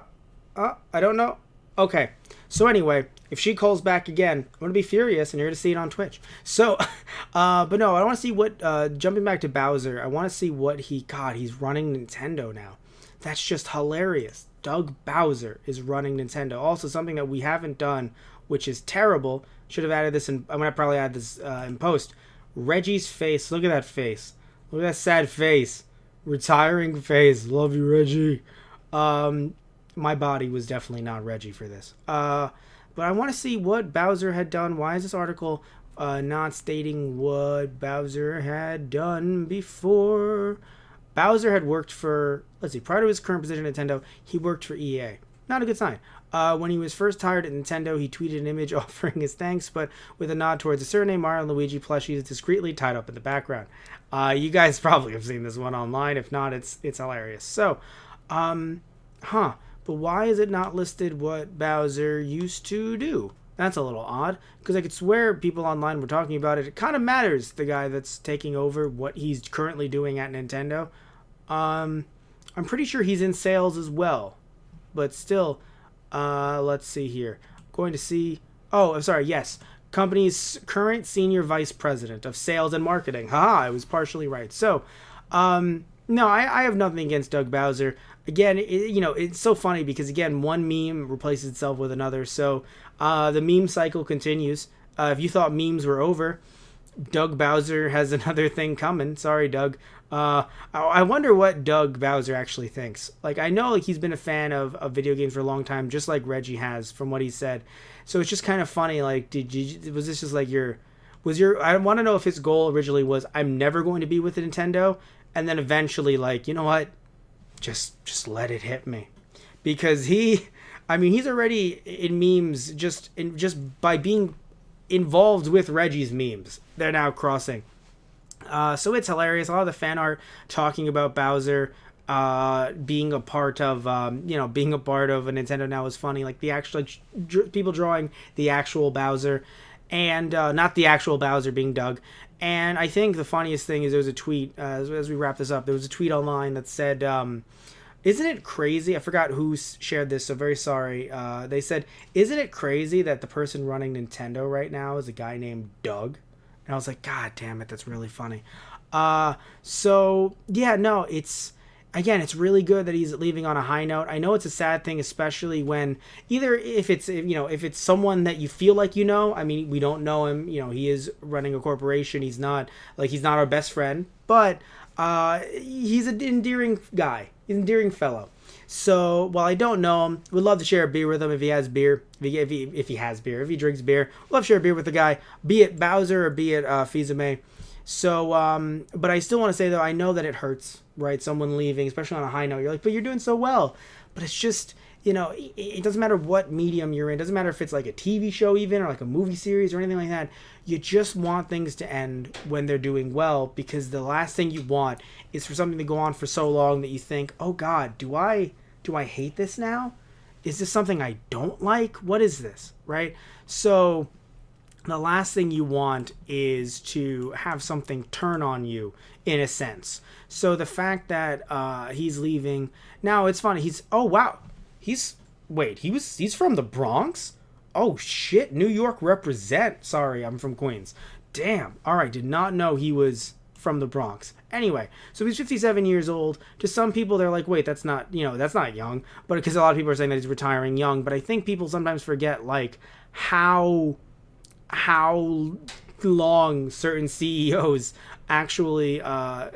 don't know. Okay, so anyway, if she calls back again, I'm going to be furious, and you're going to see it on Twitch. So, but no, I want to see what, jumping back to Bowser, I want to see what he's running Nintendo now. That's just hilarious. Doug Bowser is running Nintendo. Also, something that we haven't done, which is terrible. Should have added this in. I'm gonna probably add this in post. Reggie's face. Look at that face. Look at that sad face. Retiring face. Love you, Reggie. My body was definitely not Reggie for this. But I want to see what Bowser had done. Why is this article not stating what Bowser had done before? Bowser had worked for, let's see, prior to his current position at Nintendo, he worked for EA. Not a good sign. When he was first hired at Nintendo, he tweeted an image offering his thanks, but with a nod towards a surname Mario and Luigi plushies discreetly tied up in the background. You guys probably have seen this one online. If not, it's hilarious. So, but why is it not listed what Bowser used to do? That's a little odd, because I could swear people online were talking about it. It kind of matters, the guy that's taking over, what he's currently doing at Nintendo. I'm pretty sure he's in sales as well. But still, let's see here. Going to see... Oh, I'm sorry, yes. company's current senior vice president of sales and marketing. Haha, I was partially right. So, no, I have nothing against Doug Bowser. Again, it's so funny because, again, one meme replaces itself with another. So the meme cycle continues. If you thought memes were over, Doug Bowser has another thing coming. Sorry, Doug. I wonder what Doug Bowser actually thinks. Like, I know he's been a fan of video games for a long time, just like Reggie has, from what he said. So it's just kind of funny. Like, was this just like I want to know if his goal originally was, I'm never going to be with Nintendo, and then eventually, like, you know what? Just let it hit me, because he's already in memes just by being involved with Reggie's memes. They're now crossing. So it's hilarious. A lot of the fan art talking about Bowser being a part of a Nintendo now is funny. Like, the actual people drawing the actual Bowser, and not the actual Bowser being Doug. And I think the funniest thing is there was a tweet, as we wrap this up, there was a tweet online that said, isn't it crazy? I forgot who shared this, so very sorry. They said, isn't it crazy that the person running Nintendo right now is a guy named Doug? And I was like, God damn it, that's really funny. So, yeah, no, it's really good that he's leaving on a high note. I know it's a sad thing, especially when either if it's someone that you feel like I mean, we don't know him, he is running a corporation. He's not our best friend, but he's an endearing guy. He's an endearing fellow. So while I don't know him, would love to share a beer with him if he has beer. If he has beer, if he drinks beer, love to share a beer with the guy, be it Bowser or be it Fizame. So, but I still want to say, though, I know that it hurts, right? Someone leaving, especially on a high note. You're like, but you're doing so well. But it's just, it doesn't matter what medium you're in. It doesn't matter if it's like a TV show even, or like a movie series or anything like that. You just want things to end when they're doing well, because the last thing you want is for something to go on for so long that you think, oh God, do I hate this now? Is this something I don't like? What is this, right? So the last thing you want is to have something turn on you, in a sense. So the fact that he's leaving now, it's funny. He's from the Bronx. Oh shit, New York represent. Sorry, I'm from Queens. Damn. All right, did not know he was from the Bronx. Anyway, so he's 57 years old. To some people, they're like, wait, that's not young. But because a lot of people are saying that he's retiring young. But I think people sometimes forget, like, how long certain CEOs actually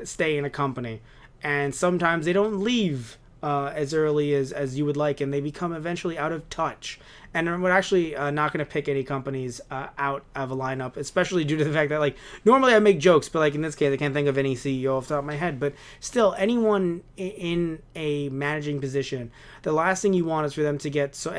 stay in a company. And sometimes they don't leave as early as you would like, and they become eventually out of touch. And we're actually not going to pick any companies out of a lineup, especially due to the fact that, like, normally I make jokes, but, like, in this case, I can't think of any CEO off the top of my head. But still, anyone in a managing position, the last thing you want is for them to get so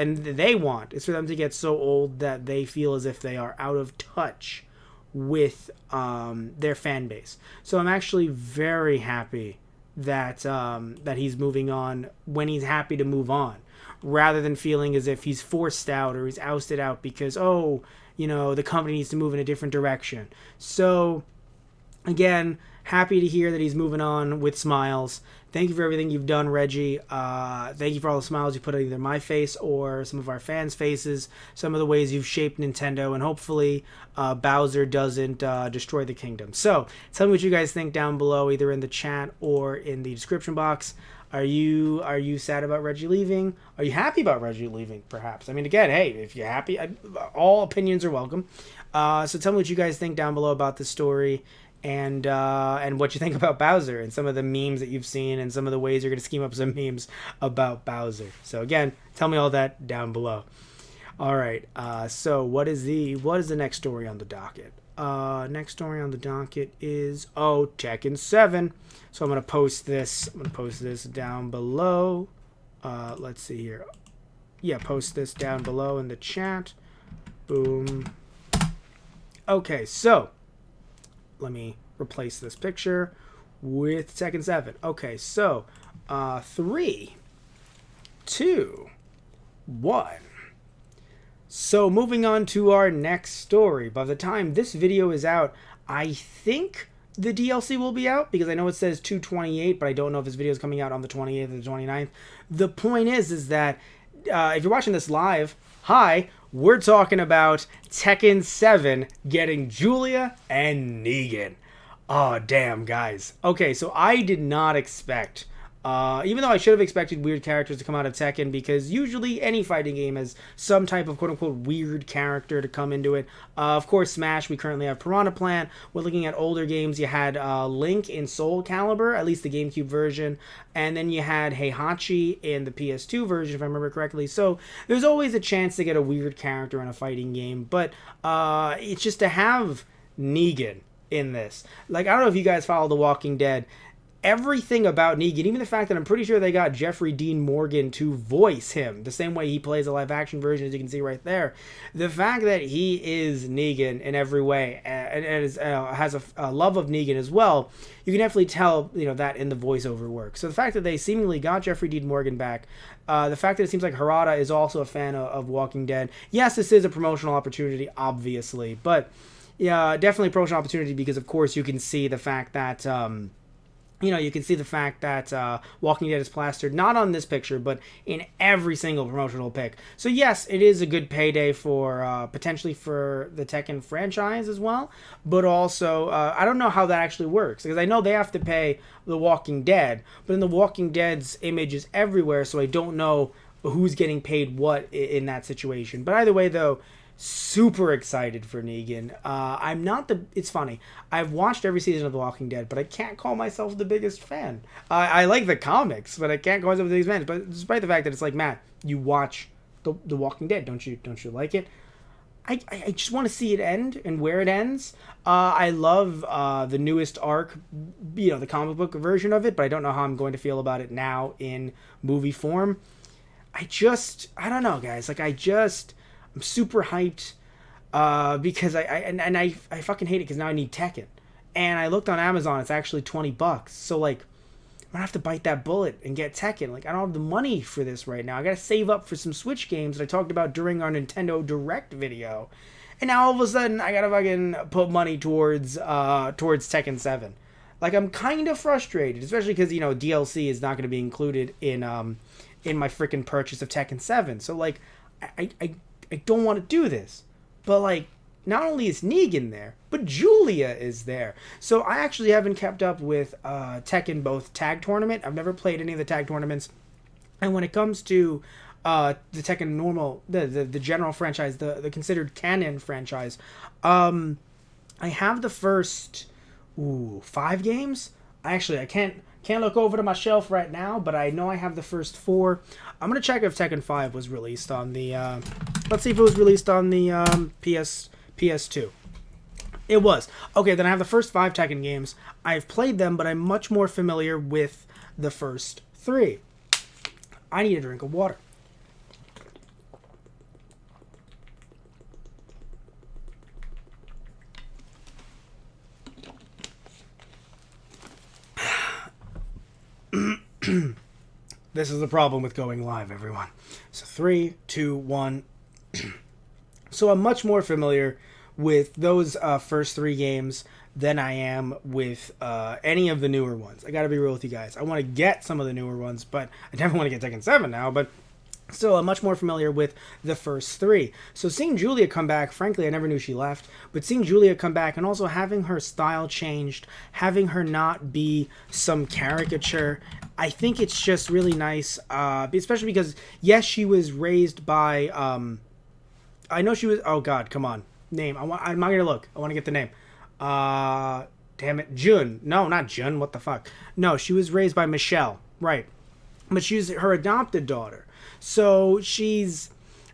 old that they feel as if they are out of touch with their fan base. So I'm actually very happy that he's moving on when he's happy to move on, rather than feeling as if he's forced out or he's ousted out because, the company needs to move in a different direction. So, again, happy to hear that he's moving on with smiles. Thank you for everything you've done, Reggie. Thank you for all the smiles you put on either my face or some of our fans' faces, some of the ways you've shaped Nintendo, and hopefully Bowser doesn't destroy the kingdom. So, tell me what you guys think down below, either in the chat or in the description box. Are you sad about Reggie leaving? Are you happy about Reggie leaving, perhaps? I mean, again, hey, if you're happy, all opinions are welcome. So tell me what you guys think down below about this story, and what you think about Bowser and some of the memes that you've seen and some of the ways you're going to scheme up some memes about Bowser. So again, tell me all that down below. All right. So what is the next story on the docket? Next story on the docket is Tekken 7. So I'm gonna post this. Down below. Let's see here. Yeah, post this down below in the chat. Boom. Okay, so let me replace this picture with Tekken 7. Okay, so 3, 2, 1. So moving on to our next story. By the time this video is out, I think the DLC will be out, because I know it says 2/28, but I don't know if this video is coming out on the 28th or the 29th. The point is that if you're watching this live, hi, we're talking about Tekken 7 getting Julia and Negan. Oh, damn, guys. Okay, so I did not expect, even though I should have expected weird characters to come out of Tekken, because usually any fighting game has some type of quote-unquote weird character to come into it. Of course, Smash, we currently have Piranha Plant. We're looking at older games. You had Link in Soul Calibur, at least the GameCube version, and then you had Heihachi in the PS2 version, if I remember correctly. So there's always a chance to get a weird character in a fighting game, but it's just to have Negan in this. Like, I don't know if you guys follow The Walking Dead. Everything about Negan, even the fact that I'm pretty sure they got Jeffrey Dean Morgan to voice him the same way he plays a live action version, as you can see right there. The fact that he is Negan in every way and has a love of Negan as well, you can definitely tell, that in the voiceover work. So the fact that they seemingly got Jeffrey Dean Morgan back, the fact that it seems like Harada is also a fan of Walking Dead. Yes, this is a promotional opportunity, obviously, but yeah, definitely a promotional opportunity because, of course, you can see the fact that, Walking Dead is plastered, not on this picture, but in every single promotional pic. So, yes, it is a good payday for, potentially for the Tekken franchise as well, but also, I don't know how that actually works, because I know they have to pay The Walking Dead, but in The Walking Dead's image is everywhere, so I don't know who's getting paid what in that situation. But either way, though, super excited for Negan. It's funny. I've watched every season of The Walking Dead, but I can't call myself the biggest fan. I like the comics, but I can't call myself the biggest fan. But despite the fact that it's like, Matt, you watch The Walking Dead, don't you like it? I just want to see it end and where it ends. I love the newest arc, the comic book version of it, but I don't know how I'm going to feel about it now in movie form. I don't know, guys. I'm super hyped because I fucking hate it because now I need Tekken. And I looked on Amazon, it's actually $20. So, I'm gonna have to bite that bullet and get Tekken. I don't have the money for this right now. I gotta save up for some Switch games that I talked about during our Nintendo Direct video. And now all of a sudden, I gotta fucking put money towards Tekken 7. I'm kind of frustrated, especially because, DLC is not gonna be included in my freaking purchase of Tekken 7. So, I don't want to do this, but not only is Negan there, but Julia is there. So I actually haven't kept up with Tekken both tag tournament. I've never played any of the tag tournaments, and when it comes to the Tekken normal, the general franchise, the considered canon franchise, I have the first 5 games. I can't look over to my shelf right now, but I know I have the first 4. I'm gonna check if Tekken 5 was released on the. Let's see if it was released on the PS2. It was. Okay, then I have the first 5 Tekken games. I've played them, but I'm much more familiar with the first 3. I need a drink of water. This is the problem with going live, everyone. So 3, 2, 1. So I'm much more familiar with those first 3 games than I am with any of the newer ones. I gotta be real with you guys. I want to get some of the newer ones, but I definitely want to get Tekken 7 now, but still, I'm much more familiar with the first 3. So seeing Julia come back, frankly, I never knew she left, but seeing Julia come back and also having her style changed, having her not be some caricature, I think it's just really nice, especially because, yes, she was raised by, I know she was, oh god, come on, name, I'm not going to look, I want to get the name, damn it, Jun, no, not Jun, what the fuck, no, she was raised by Michelle, right, but she's her adopted daughter. So she's,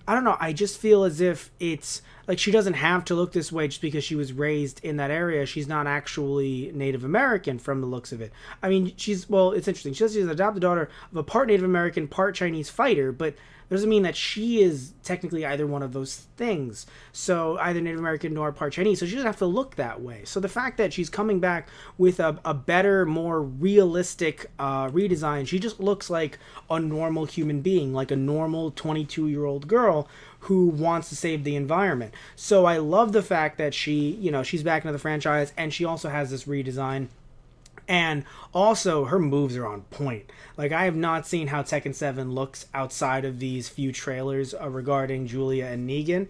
I don't know, I just feel as if it's, she doesn't have to look this way just because she was raised in that area. She's not actually Native American from the looks of it. I mean, it's interesting. She says she's an adopted daughter of a part Native American, part Chinese fighter, but doesn't mean that she is technically either one of those things. So either Native American or part Chinese. So she doesn't have to look that way. So the fact that she's coming back with a better, more realistic redesign, she just looks like a normal human being, like a normal 22-year-old girl who wants to save the environment. So I love the fact that she's back into the franchise, and she also has this redesign. And also, her moves are on point. Like, I have not seen how Tekken 7 looks outside of these few trailers regarding Julia and Negan.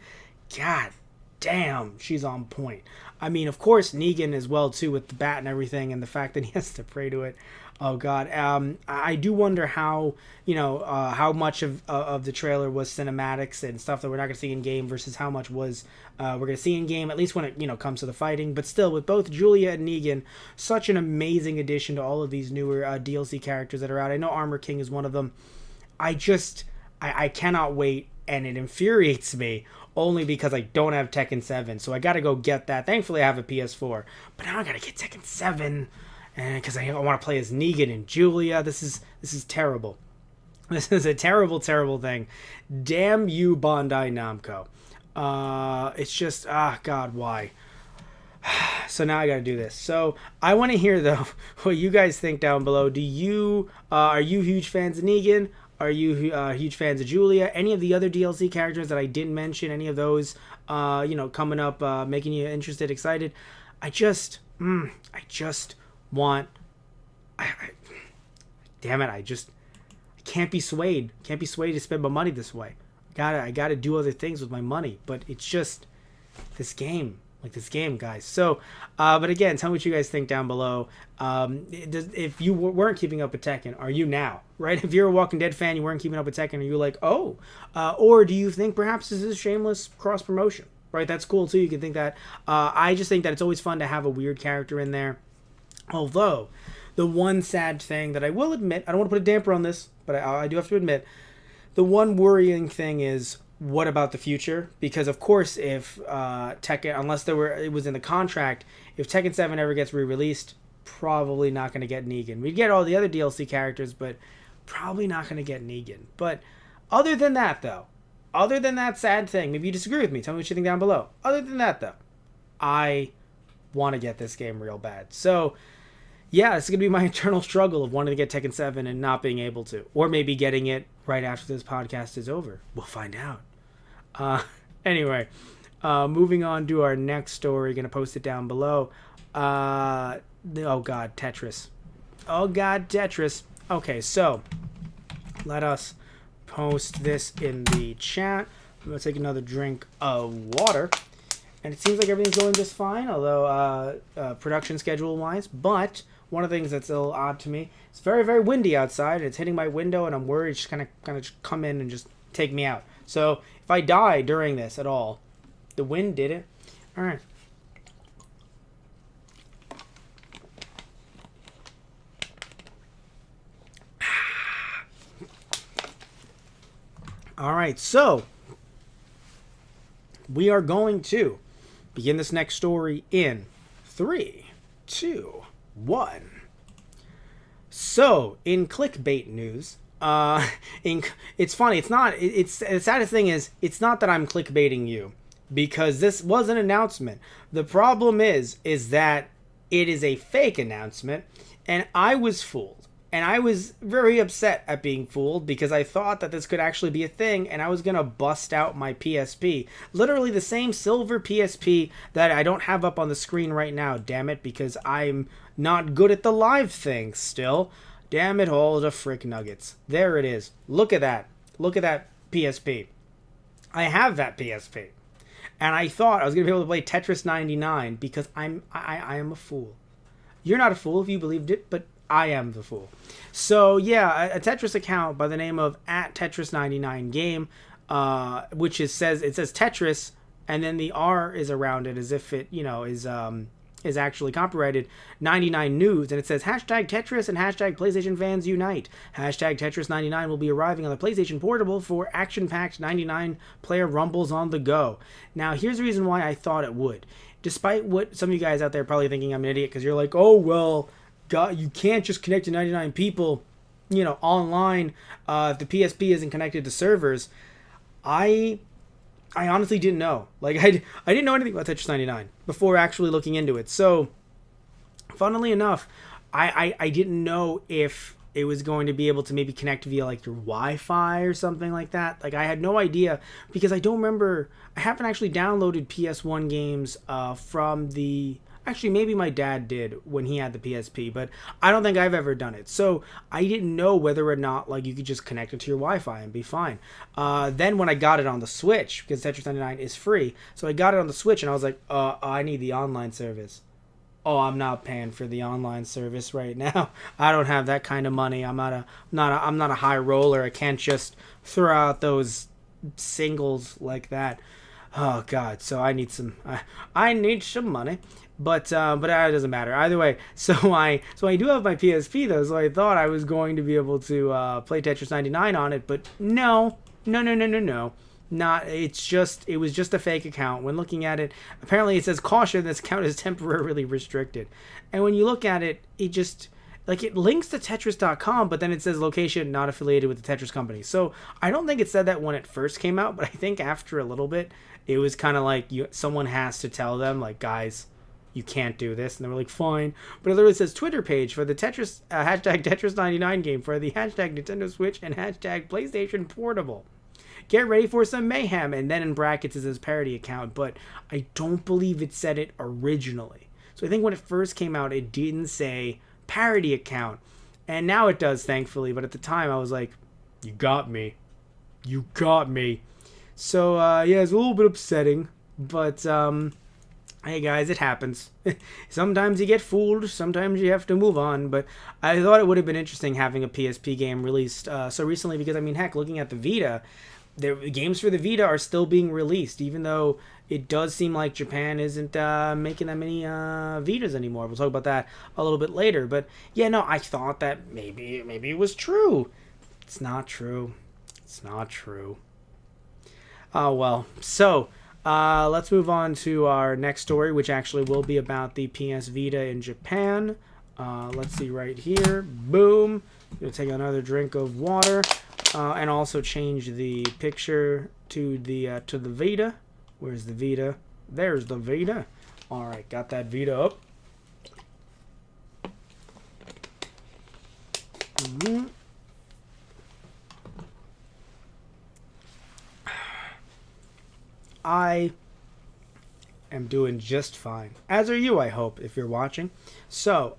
God damn, she's on point. I mean, of course, Negan as well, too, with the bat and everything, and the fact that he has to pray to it. Oh, God. I do wonder how, how much of the trailer was cinematics and stuff that we're not going to see in-game versus how much was we're going to see in-game, at least when it, comes to the fighting. But still, with both Julia and Negan, such an amazing addition to all of these newer DLC characters that are out. I know Armor King is one of them. I cannot wait, and it infuriates me only because I don't have Tekken 7, so I got to go get that. Thankfully, I have a PS4, but now I got to get Tekken 7. And because I want to play as Negan and Julia. This is terrible. This is a terrible, terrible thing. Damn you, Bandai Namco. It's just, God, why? So now I got to do this. So I want to hear, though, what you guys think down below. Are you huge fans of Negan? Are you huge fans of Julia? Any of the other DLC characters that I didn't mention? Any of those, coming up, making you interested, excited? I just want damn it, I can't be swayed to spend my money this way. I gotta do other things with my money, but it's just this game, guys. So but again, tell me what you guys think down below. If you weren't keeping up with Tekken, are you now? Right? If you're a Walking Dead fan, you weren't keeping up with Tekken, are you like, or do you think perhaps this is shameless cross promotion? Right? That's cool too. You can think that. I just think that it's always fun to have a weird character in there. Although, the one sad thing that I will admit, I don't want to put a damper on this, but I do have to admit, the one worrying thing is, what about the future? Because, of course, if Tekken, unless it was in the contract, if Tekken 7 ever gets re-released, probably not going to get Negan. We'd get all the other DLC characters, but probably not going to get Negan. But other than that, though, other than that sad thing, maybe you disagree with me, tell me what you think down below. Other than that, though, I want to get this game real bad. So yeah, it's going to be my eternal struggle of wanting to get Tekken 7 and not being able to. Or maybe getting it right after this podcast is over. We'll find out. Anyway, moving on to our next story. Going to post it down below. Oh, God, Tetris. Oh, God, Tetris. Okay, so let us post this in the chat. I'm going to take another drink of water. And it seems like everything's going just fine, although production schedule-wise. But one of the things that's a little odd to me, it's very, very windy outside. And it's hitting my window, and I'm worried it's just kind of come in and just take me out. So if I die during this at all, the wind did it. All right. All right, so we are going to begin this next story in 3, 2, 1. So, in clickbait news, it's funny. It's the saddest thing is, it's not that I'm clickbaiting you, because this was an announcement. The problem is that it is a fake announcement, and I was fooled. And I was very upset at being fooled because I thought that this could actually be a thing, and I was going to bust out my PSP. Literally the same silver PSP that I don't have up on the screen right now, damn it, because I'm not good at the live thing still. Damn it all, the frick nuggets. There it is. Look at that. Look at that PSP. I have that PSP. And I thought I was going to be able to play Tetris 99 because I am a fool. You're not a fool if you believed it, but I am the fool. So yeah, a Tetris account by the name of @Tetris99game, which says Tetris, and then the R is around it as if it is actually copyrighted. 99 News, and it says #Tetris and #PlayStation fans unite. #Tetris99 will be arriving on the PlayStation Portable for action-packed 99 player rumbles on the go. Now here's the reason why I thought it would. Despite what some of you guys out there are probably thinking I'm an idiot because you're like, oh well, God, you can't just connect to 99 people, online if the PSP isn't connected to servers. I honestly didn't know. Like, I didn't know anything about Tetris 99 before actually looking into it. So, funnily enough, I didn't know if it was going to be able to maybe connect via, like, your Wi-Fi or something like that. Like, I had no idea because I don't remember. I haven't actually downloaded PS1 games from the Actually, maybe my dad did when he had the PSP, but I don't think I've ever done it. So I didn't know whether or not like you could just connect it to your Wi-Fi and be fine. Then when I got it on the Switch, because Tetris 99 is free, so I got it on the Switch and I was like, I need the online service. Oh, I'm not paying for the online service right now. I don't have that kind of money. I'm not a high roller. I can't just throw out those singles like that. Oh God! So I need some money, but that doesn't matter either way. So I do have my PSP though, so I thought I was going to be able to play Tetris 99 on it, but no. Not. It was just a fake account. When looking at it, apparently it says caution. This account is temporarily restricted, and when you look at it, it just like it links to Tetris.com, but then it says location not affiliated with the Tetris company. So I don't think it said that when it first came out, but I think after a little bit, it was kind of like someone has to tell them, like, guys, you can't do this, and they were like, fine. But it literally says Twitter page for the Tetris hashtag Tetris99 game for the hashtag Nintendo Switch and hashtag PlayStation Portable. Get ready for some mayhem, and then in brackets it says parody account, but I don't believe it said it originally. So I think when it first came out, it didn't say parody account, and now it does, thankfully, but at the time I was like, you got me. So yeah, it's a little bit upsetting, but hey guys, it happens. Sometimes you get fooled, sometimes you have to move on, but I thought it would have been interesting having a PSP game released so recently, because I mean, heck, looking at the Vita, the games for the Vita are still being released, even though it does seem like Japan isn't making that many Vitas anymore. We'll talk about that a little bit later. But yeah, no, I thought that maybe it was true. It's not true. Oh well. So let's move on to our next story, which actually will be about the PS Vita in Japan. Let's see right here. Boom. Gonna take another drink of water. And also change the picture to the Vita. Where's the Vita? There's the Vita. All right, got that Vita up. I am doing just fine. As are you, I hope, if you're watching. So,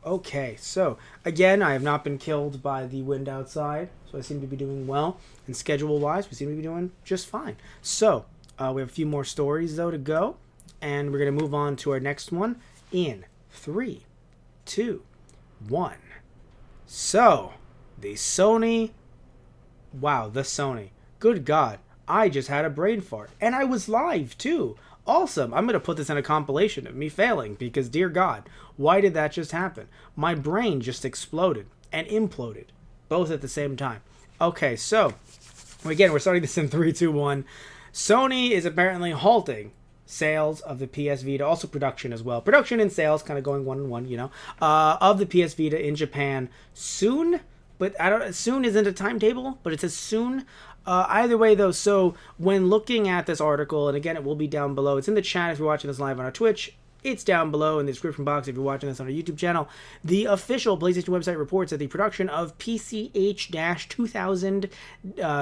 okay, so again, I have not been killed by the wind outside, so I seem to be doing well. And schedule-wise, we seem to be doing just fine. So, we have a few more stories, though, to go, and we're going to move on to our next one in 3, 2, 1. So, the Sony... Wow, the Sony. Good God, I just had a brain fart, and I was live, too. Awesome. I'm going to put this in a compilation of me failing because, dear God, why did that just happen? My brain just exploded and imploded, both at the same time. Okay, so, again, we're starting this in 3, 2, 1. Sony is apparently halting sales of the PS Vita, also production as well. Production and sales kind of going one-on-one, you know, of the PS Vita in Japan soon, but soon isn't a timetable, but it says soon. Either way, though, so when looking at this article, and again, it will be down below. It's in the chat if you're watching this live on our Twitch. It's down below in the description box if you're watching this on our YouTube channel. The official PlayStation website reports that the production of PCH-2000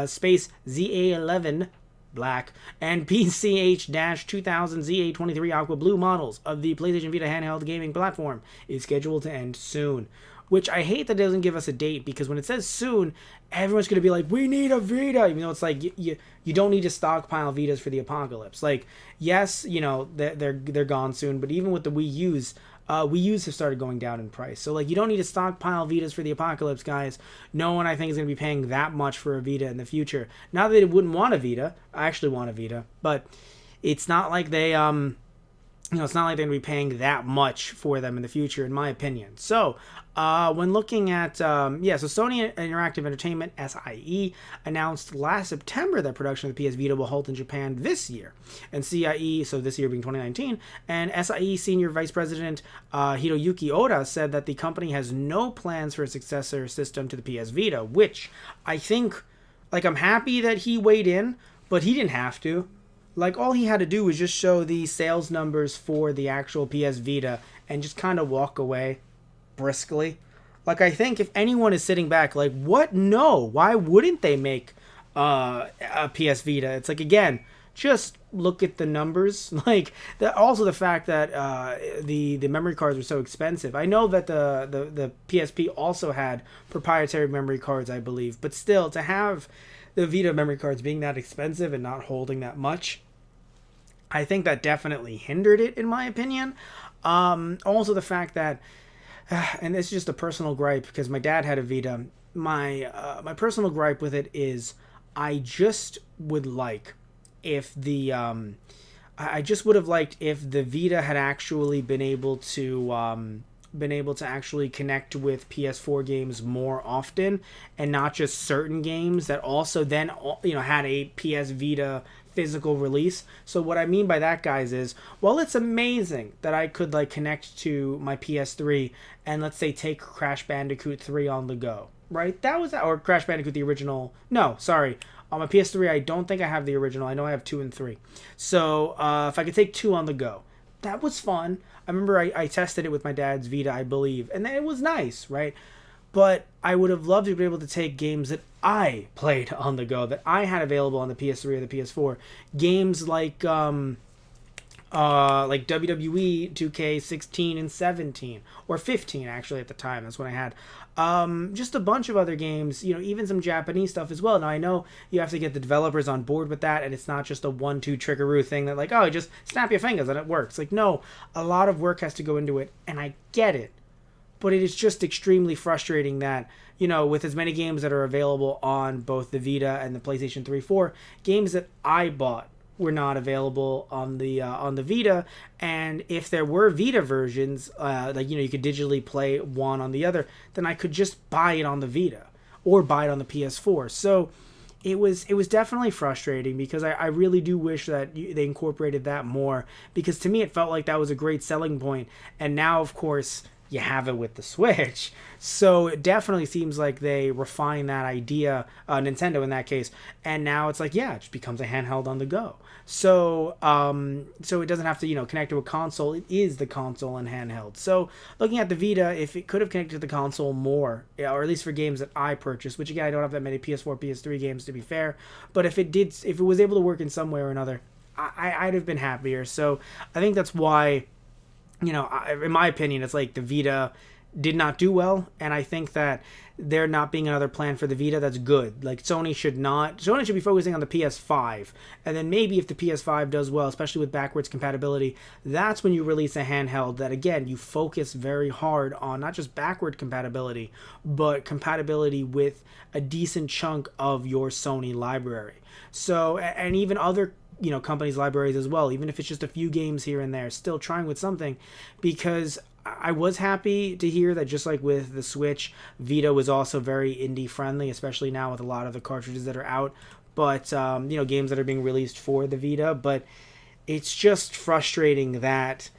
space ZA11 Black and PCH-2000 ZA23 Aqua Blue models of the PlayStation Vita handheld gaming platform is scheduled to end soon. Which I hate that it doesn't give us a date, because when it says soon, everyone's going to be like, we need a Vita. Even though it's like, you don't need to stockpile Vitas for the apocalypse. Like, yes, you know, they're gone soon, but even with the Wii U's have started going down in price. So, like, you don't need to stockpile Vitas for the apocalypse, guys. No one, I think, is going to be paying that much for a Vita in the future. Not that it wouldn't want a Vita. I actually want a Vita. But it's not like they, it's not like they're going to be paying that much for them in the future, in my opinion. So, when looking at, so Sony Interactive Entertainment, SIE, announced last September that production of the PS Vita will halt in Japan this year. And CIE, so this year being 2019, and SIE Senior Vice President Hiroyuki Oda said that the company has no plans for a successor system to the PS Vita, which I think, like, I'm happy that he weighed in, but he didn't have to. Like, all he had to do was just show the sales numbers for the actual PS Vita and just kind of walk away briskly. Like, I think if anyone is sitting back like, what? No, why wouldn't they make a PS Vita? It's like, again, just look at the numbers, like also the fact that the memory cards were so expensive. I know that the PSP also had proprietary memory cards, I believe, but still, to have the Vita memory cards being that expensive and not holding that much, I think that definitely hindered it, in my opinion. Also, the fact that, and this is just a personal gripe because my dad had a Vita. My personal gripe with it is, I just would like if the I just would have liked if the Vita had actually been able to actually connect with PS4 games more often, and not just certain games that also then had a PS Vita physical release. So what I mean by that, guys, is, well, it's amazing that I could like connect to my PS3 and, let's say, take Crash Bandicoot 3 on the go, right? That was, or Crash Bandicoot the original. No, sorry. On my PS3, I don't think I have the original. I know I have 2 and 3. So if I could take 2 on the go, that was fun. I remember I tested it with my dad's Vita, I believe, and it was nice, right? But I would have loved to be able to take games that I played on the go, that I had available on the PS3 or the PS4. Games like WWE 2K16 and 17, or 15 actually at the time. That's what I had. Just a bunch of other games, even some Japanese stuff as well. Now, I know you have to get the developers on board with that, and it's not just a 1-2 trickaroo thing that, like, oh, just snap your fingers and it works. Like, no, a lot of work has to go into it, and I get it. But it is just extremely frustrating that, with as many games that are available on both the Vita and the PlayStation 3, 4, games that I bought were not available on the Vita. And if there were Vita versions, you could digitally play one on the other, then I could just buy it on the Vita or buy it on the PS4. So it was definitely frustrating, because I really do wish that they incorporated that more, because to me it felt like that was a great selling point. And now, of course, you have it with the Switch. So it definitely seems like they refine that idea, Nintendo in that case, and now it's like, yeah, it just becomes a handheld on the go. So so it doesn't have to connect to a console. It is the console and handheld. So looking at the Vita, if it could have connected to the console more, or at least for games that I purchased, which again, I don't have that many PS4, PS3 games, to be fair, but if it was able to work in some way or another, I'd have been happier. So I think that's why, in my opinion, it's like the Vita did not do well, and I think that there not being another plan for the Vita, that's good. Like, Sony should be focusing on the PS5, and then maybe if the PS5 does well, especially with backwards compatibility, that's when you release a handheld that, again, you focus very hard on not just backward compatibility, but compatibility with a decent chunk of your Sony library. So, and even other companies' libraries as well, even if it's just a few games here and there, still trying with something, because I was happy to hear that, just like with the Switch, Vita was also very indie friendly, especially now with a lot of the cartridges that are out, but games that are being released for the Vita. But it's just frustrating that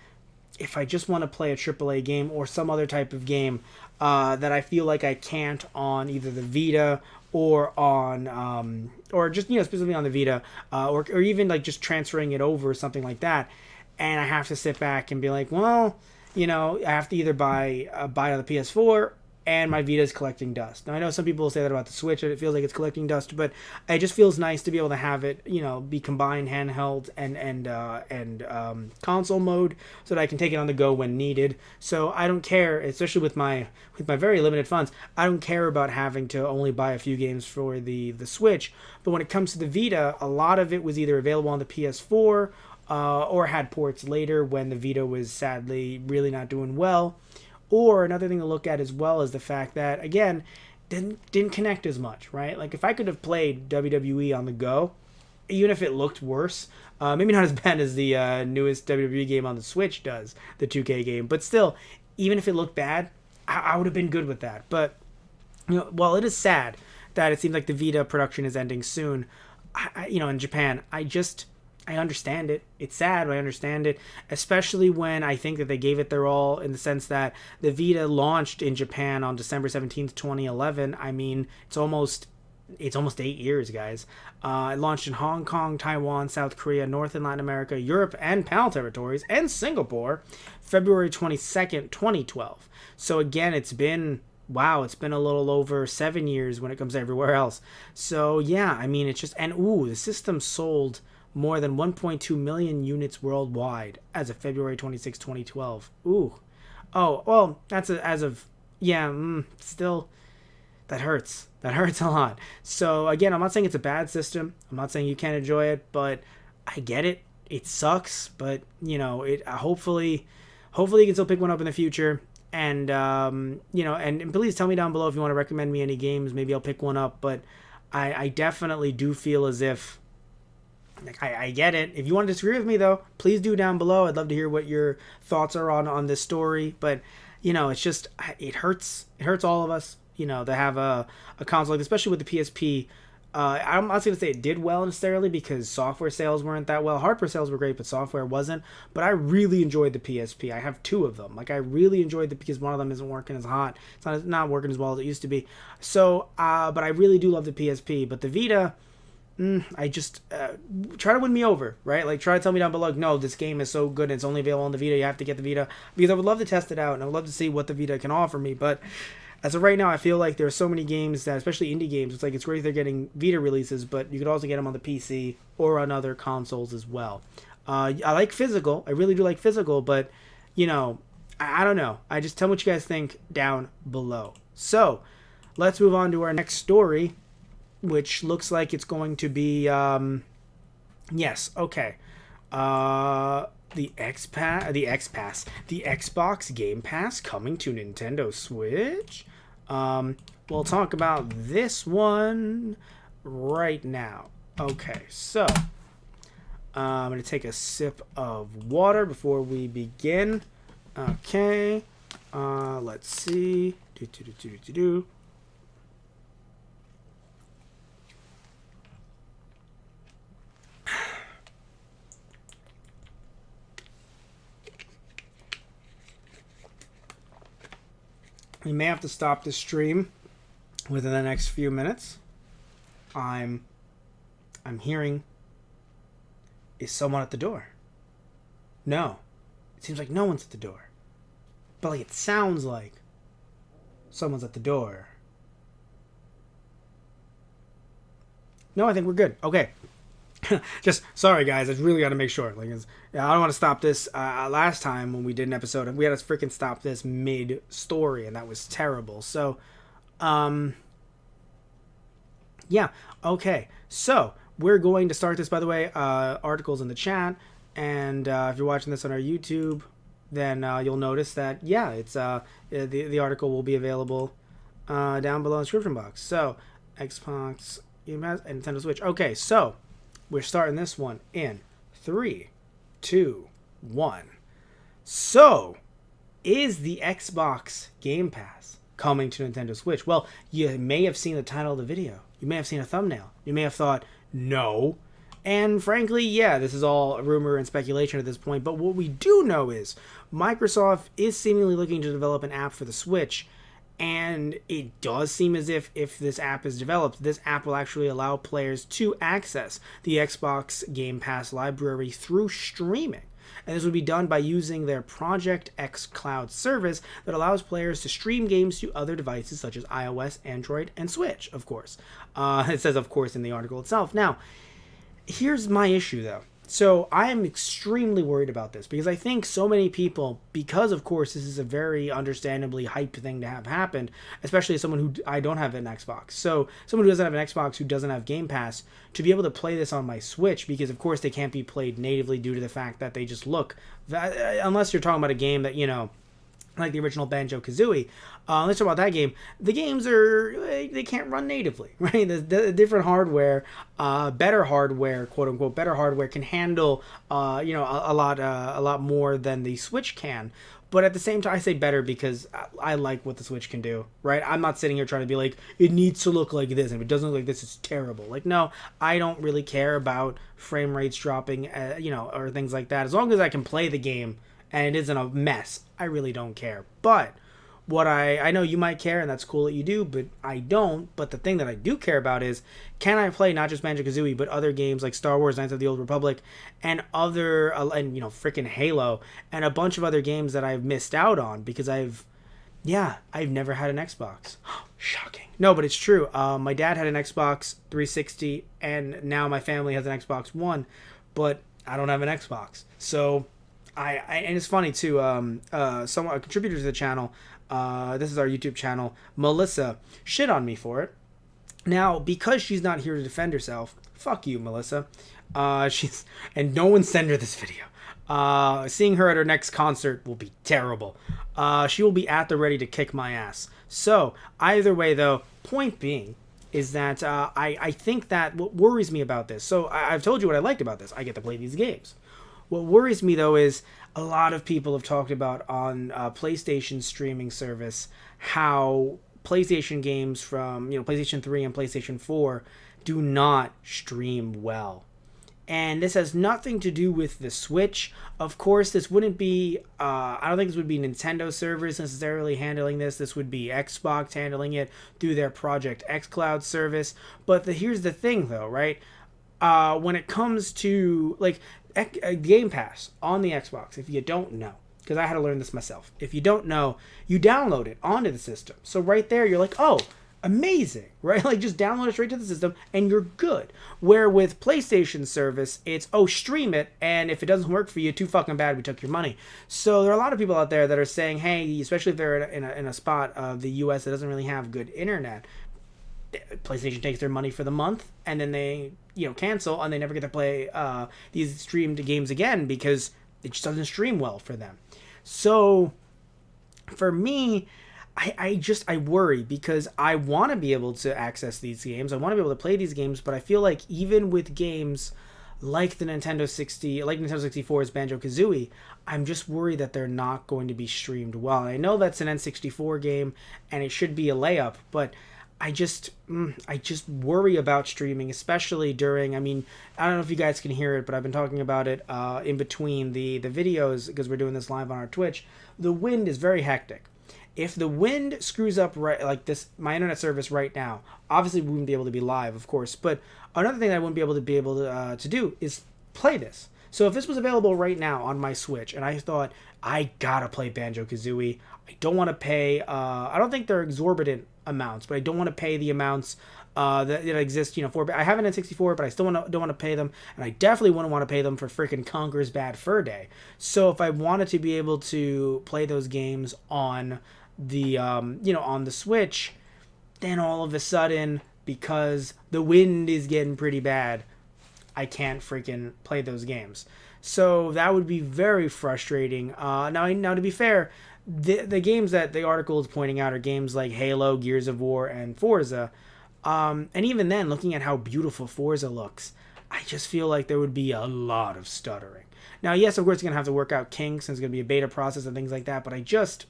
if I just want to play a AAA game or some other type of game, that I feel like I can't on either the Vita or on or just specifically on the Vita, or even like just transferring it over or something like that, and I have to sit back and be like, well, I have to either buy it on the PS4, and my Vita is collecting dust. Now, I know some people will say that about the Switch, that it feels like it's collecting dust, but it just feels nice to be able to have it, be combined handheld and console mode, so that I can take it on the go when needed. So I don't care, especially with my very limited funds, I don't care about having to only buy a few games for the Switch. But when it comes to the Vita, a lot of it was either available on the PS4, or had ports later when the Vita was sadly really not doing well. Or another thing to look at as well is the fact that, again, didn't connect as much, right? Like, if I could have played WWE on the go, even if it looked worse, maybe not as bad as the newest WWE game on the Switch does, the 2K game, but still, even if it looked bad, I would have been good with that. But while it is sad that it seems like the Vita production is ending soon, in Japan, I understand it. It's sad, but I understand it, especially when I think that they gave it their all, in the sense that the Vita launched in Japan on December 17th, 2011. I mean, it's almost 8 years, guys. It launched in Hong Kong, Taiwan, South Korea, North and Latin America, Europe, and PAL territories, and Singapore, February 22nd, 2012. So again, it's been a little over 7 years when it comes to everywhere else. So yeah, I mean, it's just, and the system sold more than 1.2 million units worldwide as of February 26, 2012. Ooh. Oh, well, that's as of, yeah, still, that hurts. That hurts a lot. So, again, I'm not saying it's a bad system. I'm not saying you can't enjoy it, but I get it. It sucks, but, it hopefully you can still pick one up in the future. And, and please tell me down below if you want to recommend me any games. Maybe I'll pick one up, but I definitely do feel as if, like, I get it. If you want to disagree with me, though, please do down below. I'd love to hear what your thoughts are on this story. But, it's just, it hurts. It hurts all of us, to have a console, like, especially with the PSP. I'm not going to say it did well necessarily because software sales weren't that well. Hardware sales were great, but software wasn't. But I really enjoyed the PSP. I have two of them. Like, I really enjoyed it because one of them isn't working as hot. It's not working as well as it used to be. So, but I really do love the PSP. But the Vita, I just try to win me over, right? Like, try to tell me down below, like, no, this game is so good and it's only available on the Vita. You have to get the Vita, because I would love to test it out and I would love to see what the Vita can offer me. But as of right now, I feel like there are so many games that, especially indie games, it's like it's great they're getting Vita releases, but you could also get them on the PC or on other consoles as well. I like physical. I really do like physical, but, I don't know. I just tell me what you guys think down below. So, let's move on to our next story, which looks like it's going to be, yes, okay. The Xbox Game Pass coming to Nintendo Switch. We'll talk about this one right now. Okay, so I'm going to take a sip of water before we begin. Okay, let's see. We may have to stop the stream within the next few minutes. I'm hearing, is someone at the door? No. It seems like no one's at the door. But, like, it sounds like someone's at the door. No, I think we're good. Okay. Just, sorry guys, I really got to make sure. Like, I don't want to stop this. Last time when we did an episode, we had to freaking stop this mid-story, and that was terrible. So, yeah, okay. So, we're going to start this, by the way, articles in the chat, and if you're watching this on our YouTube, then you'll notice that, yeah, it's the article will be available down below in the description box. So, Xbox, and Nintendo Switch. Okay, so we're starting this one in 3, 2, 1. So, is the Xbox Game Pass coming to Nintendo Switch? Well, you may have seen the title of the video. You may have seen a thumbnail. You may have thought, no. And frankly, yeah, this is all rumor and speculation at this point. But what we do know is Microsoft is seemingly looking to develop an app for the Switch. And it does seem as if this app is developed, this app will actually allow players to access the Xbox Game Pass library through streaming. And this would be done by using their Project X Cloud service that allows players to stream games to other devices such as iOS, Android, and Switch, of course. It says, of course, in the article itself. Now, here's my issue, though. So I am extremely worried about this because I think so many people, because of course this is a very understandably hyped thing to have happened, especially as someone who I don't have an Xbox. So someone who doesn't have an Xbox, who doesn't have Game Pass, to be able to play this on my Switch, because of course they can't be played natively due to the fact that they just look, unless you're talking about a game that, like the original Banjo-Kazooie, let's talk about that game. The games they can't run natively, right? The different hardware, better hardware, quote unquote, better hardware can handle, a lot more than the Switch can. But at the same time, I say better because I like what the Switch can do, right? I'm not sitting here trying to be like, it needs to look like this, and if it doesn't look like this, it's terrible. Like, no, I don't really care about frame rates dropping, or things like that. As long as I can play the game and it isn't a mess, I really don't care. But what I know you might care, and that's cool that you do, but I don't. But the thing that I do care about is, can I play not just Banjo-Kazooie, but other games like Star Wars: Knights of the Old Republic, and other, freaking Halo, and a bunch of other games that I've missed out on because I've never had an Xbox. Shocking. No, but it's true. My dad had an Xbox 360, and now my family has an Xbox One. but I don't have an Xbox. So I and it's funny too. Someone, a contributor to the channel, this is our YouTube channel, Melissa, shit on me for it. Now, because she's not here to defend herself, fuck you, Melissa. She's and no one send her this video. Seeing her at her next concert will be terrible. She will be at the ready to kick my ass. So either way, though, point being is that I think that what worries me about this. So I've told you what I liked about this. I get to play these games. What worries me though is a lot of people have talked about on PlayStation streaming service how PlayStation games from PlayStation 3 and PlayStation 4 do not stream well. And this has nothing to do with the Switch. Of course, this wouldn't be, I don't think this would be Nintendo servers necessarily handling this. This would be Xbox handling it through their Project xCloud service. But here's the thing, though, right? When it comes to, like, Game Pass on the Xbox, if you don't know, because I had to learn this myself. If you don't know, you download it onto the system. So right there, you're like, oh, amazing, right? Like just download it straight to the system and you're good. Where with PlayStation service, it's stream it, and if it doesn't work for you, too fucking bad, we took your money. So there are a lot of people out there that are saying, hey, especially if they're in a spot of the US that doesn't really have good internet, PlayStation takes their money for the month and then they cancel and they never get to play these streamed games again because it just doesn't stream well for them. So for me, I worry because I want to be able to access these games. I want to be able to play these games, but I feel like even with games like the Nintendo 64's Banjo-Kazooie, I'm just worried that they're not going to be streamed well. And I know that's an N64 game and it should be a layup, but I just worry about streaming, especially during, I don't know if you guys can hear it, but I've been talking about it in between the videos because we're doing this live on our Twitch. The wind is very hectic. If the wind screws up right like this, my internet service right now, obviously we wouldn't be able to be live, of course. But another thing that I wouldn't be able to do is play this. So if this was available right now on my Switch, and I thought I gotta play Banjo-Kazooie, I don't want to pay. I don't think they're exorbitant amounts, but I don't want to pay the amounts that exist. For I have an N64, but I still don't want to pay them, and I definitely wouldn't want to pay them for freaking Conker's Bad Fur Day. So if I wanted to be able to play those games on the on the Switch, then all of a sudden, because the wind is getting pretty bad, I can't freaking play those games. So that would be very frustrating. Now to be fair, the games that the article is pointing out are games like Halo, Gears of War, and Forza. And even then, looking at how beautiful Forza looks, I just feel like there would be a lot of stuttering. Now, yes, of course, you're going to have to work out kinks, and it's going to be a beta process and things like that, but I just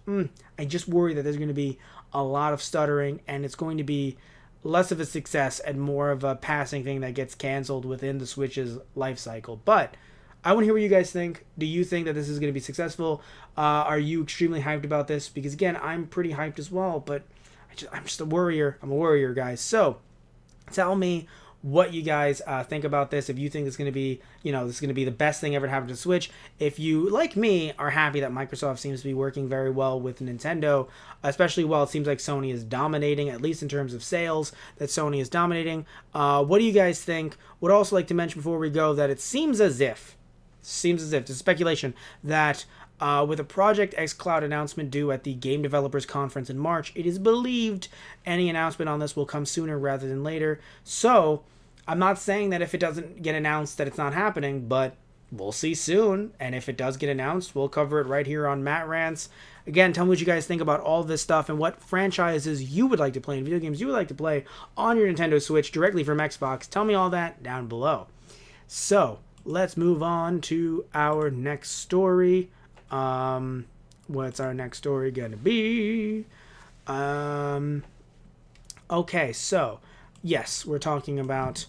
worry that there's going to be a lot of stuttering, and it's going to be less of a success and more of a passing thing that gets canceled within the Switch's life cycle. But I want to hear what you guys think. Do you think that this is going to be successful? Are you extremely hyped about this? Because, again, I'm pretty hyped as well, but I'm just a worrier. I'm a worrier, guys. So tell me what you guys think about this. If you think it's going to be, this is going to be the best thing ever to happen to Switch. If you, like me, are happy that Microsoft seems to be working very well with Nintendo, especially while it seems like Sony is dominating, at least in terms of sales, that Sony is dominating. What do you guys think? Would also like to mention before we go that it seems as if, it's speculation, that with a Project xCloud announcement due at the Game Developers Conference in March, it is believed any announcement on this will come sooner rather than later. So, I'm not saying that if it doesn't get announced that it's not happening, but we'll see soon. And if it does get announced, we'll cover it right here on Matt Rants. Again, tell me what you guys think about all this stuff and what franchises you would like to play and video games you would like to play on your Nintendo Switch directly from Xbox. Tell me all that down below. So, let's move on to our next story. What's our next story gonna be? Okay, so yes, we're talking about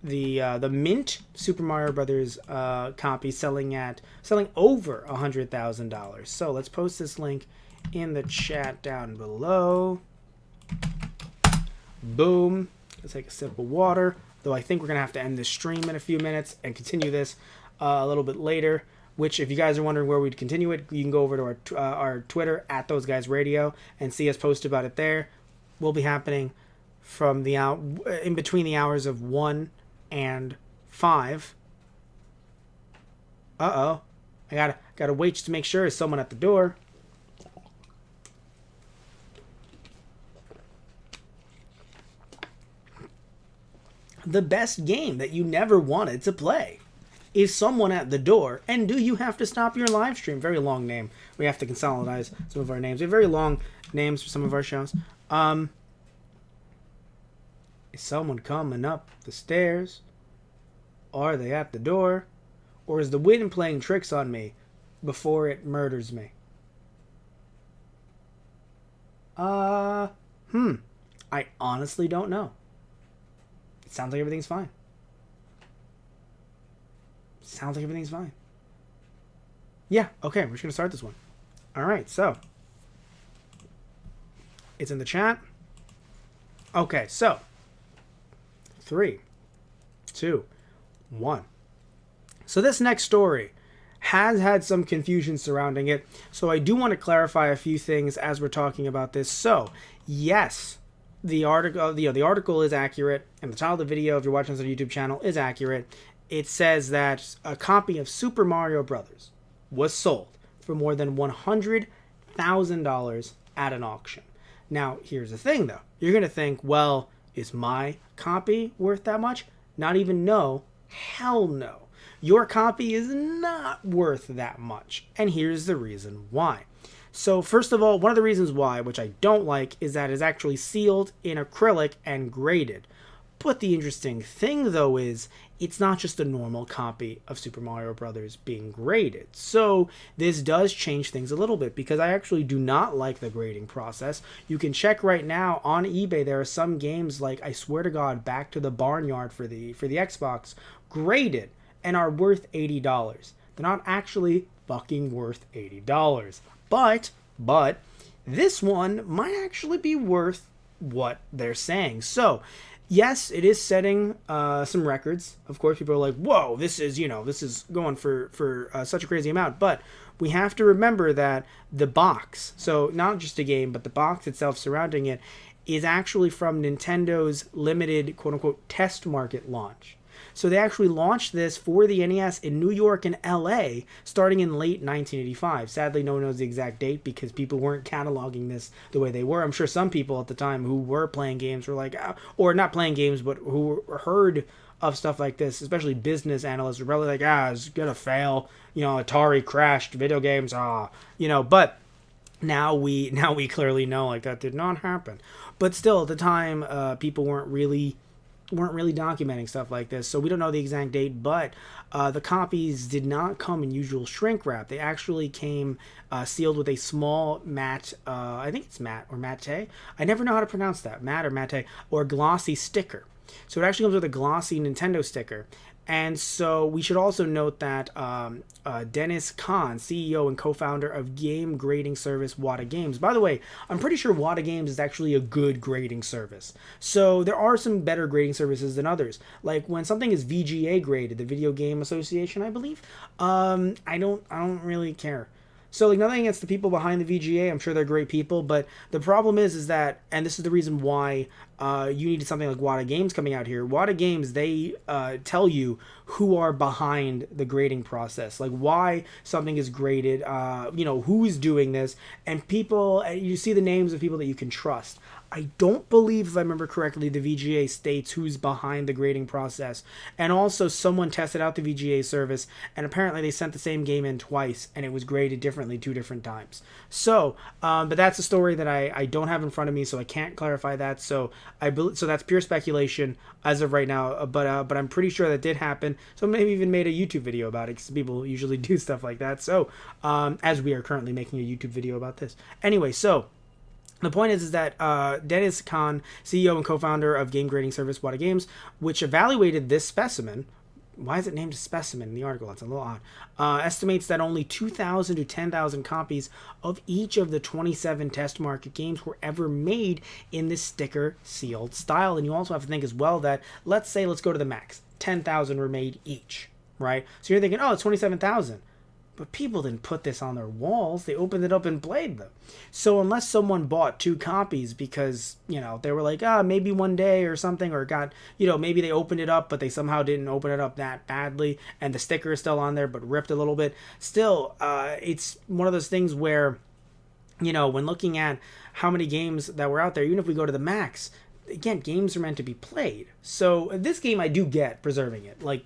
the Mint Super Mario Brothers copy selling over $100,000. So let's post this link in the chat down below. Boom. Let's take a sip of water. Though I think we're gonna have to end this stream in a few minutes and continue this a little bit later. Which, if you guys are wondering where we'd continue it, you can go over to our Twitter at Those Guys Radio and see us post about it there. Will be happening from in between the hours of 1 and 5 Uh-oh. I gotta wait just to make sure there's someone at the door. The best game that you never wanted to play. Is someone at the door, and do you have to stop your live stream? Very long name. We have to consolidate some of our names. We have very long names for some of our shows. Is someone coming up the stairs? Are they at the door? Or is the wind playing tricks on me before it murders me? I honestly don't know. It sounds like everything's fine. Sounds like everything's fine. Yeah, okay, we're just going to start this one. All right, so. It's in the chat. Okay, so. 3, 2, 1. So this next story has had some confusion surrounding it. So I do want to clarify a few things as we're talking about this. So, yes, the article is accurate, and the title of the video, if you're watching this on the YouTube channel, is accurate. It says that a copy of Super Mario Brothers was sold for more than $100,000 at an auction. Now, here's the thing, though. You're going to think, well, is my copy worth that much? Not even no. Hell no. Your copy is not worth that much. And here's the reason why. So, first of all, one of the reasons why, which I don't like, is that it's actually sealed in acrylic and graded. But the interesting thing, though, is it's not just a normal copy of Super Mario Brothers being graded. So this does change things a little bit, because I actually do not like the grading process. You can check right now on eBay. There are some games, like, I swear to God, Back to the Barnyard for the Xbox, graded and are worth $80. They're not actually fucking worth $80. But this one might actually be worth what they're saying. So yes, it is setting some records. Of course, people are like, whoa, this is going for such a crazy amount. But we have to remember that the box, so not just a game, but the box itself surrounding it, is actually from Nintendo's limited, quote-unquote, test market launch. So they actually launched this for the NES in New York and LA starting in late 1985. Sadly, no one knows the exact date because people weren't cataloging this the way they were. I'm sure some people at the time who were playing games were like, or not playing games, but who heard of stuff like this, especially business analysts, were probably like, it's gonna fail. Atari crashed, video games, but now we clearly know, like, that did not happen. But still, at the time, people weren't really documenting stuff like this, so we don't know the exact date. But the copies did not come in usual shrink wrap. They actually came sealed with a small matte, I think it's matte or matte, I never know how to pronounce that, matte or matte, or glossy sticker. So it actually comes with a glossy Nintendo sticker. And so we should also note that Dennis Kahn, CEO and co-founder of game grading service Wada Games. By the way, I'm pretty sure Wada Games is actually a good grading service. So there are some better grading services than others. Like when something is VGA graded, the Video Game Association, I believe. I don't really care. So, like, nothing against the people behind the VGA. I'm sure they're great people, but the problem is that, and this is the reason why you needed something like Wada Games coming out here. Wada Games, they tell you who are behind the grading process, like why something is graded, who is doing this, and people, you see the names of people that you can trust. I don't believe, if I remember correctly, the VGA states who's behind the grading process. And also, someone tested out the VGA service, and apparently they sent the same game in twice, and it was graded differently 2 different times. So, but that's a story that I don't have in front of me, so I can't clarify that. So so that's pure speculation as of right now. But I'm pretty sure that did happen. So maybe even made a YouTube video about it, because people usually do stuff like that. So, as we are currently making a YouTube video about this. Anyway, so the point is that Dennis Kahn, CEO and co-founder of game grading service Wada Games, which evaluated this specimen, why is it named a specimen in the article? That's a little odd, estimates that only 2,000 to 10,000 copies of each of the 27 test market games were ever made in this sticker sealed style. And you also have to think as well that, let's go to the max, 10,000 were made each, right? So you're thinking, oh, it's 27,000. But people didn't put this on their walls. They opened it up and played them. So unless someone bought 2 copies because, they were like, maybe one day or something, or got, maybe they opened it up, but they somehow didn't open it up that badly, and the sticker is still on there, but ripped a little bit. Still, it's one of those things where, when looking at how many games that were out there, even if we go to the max, again, games are meant to be played. So this game, I do get preserving it, like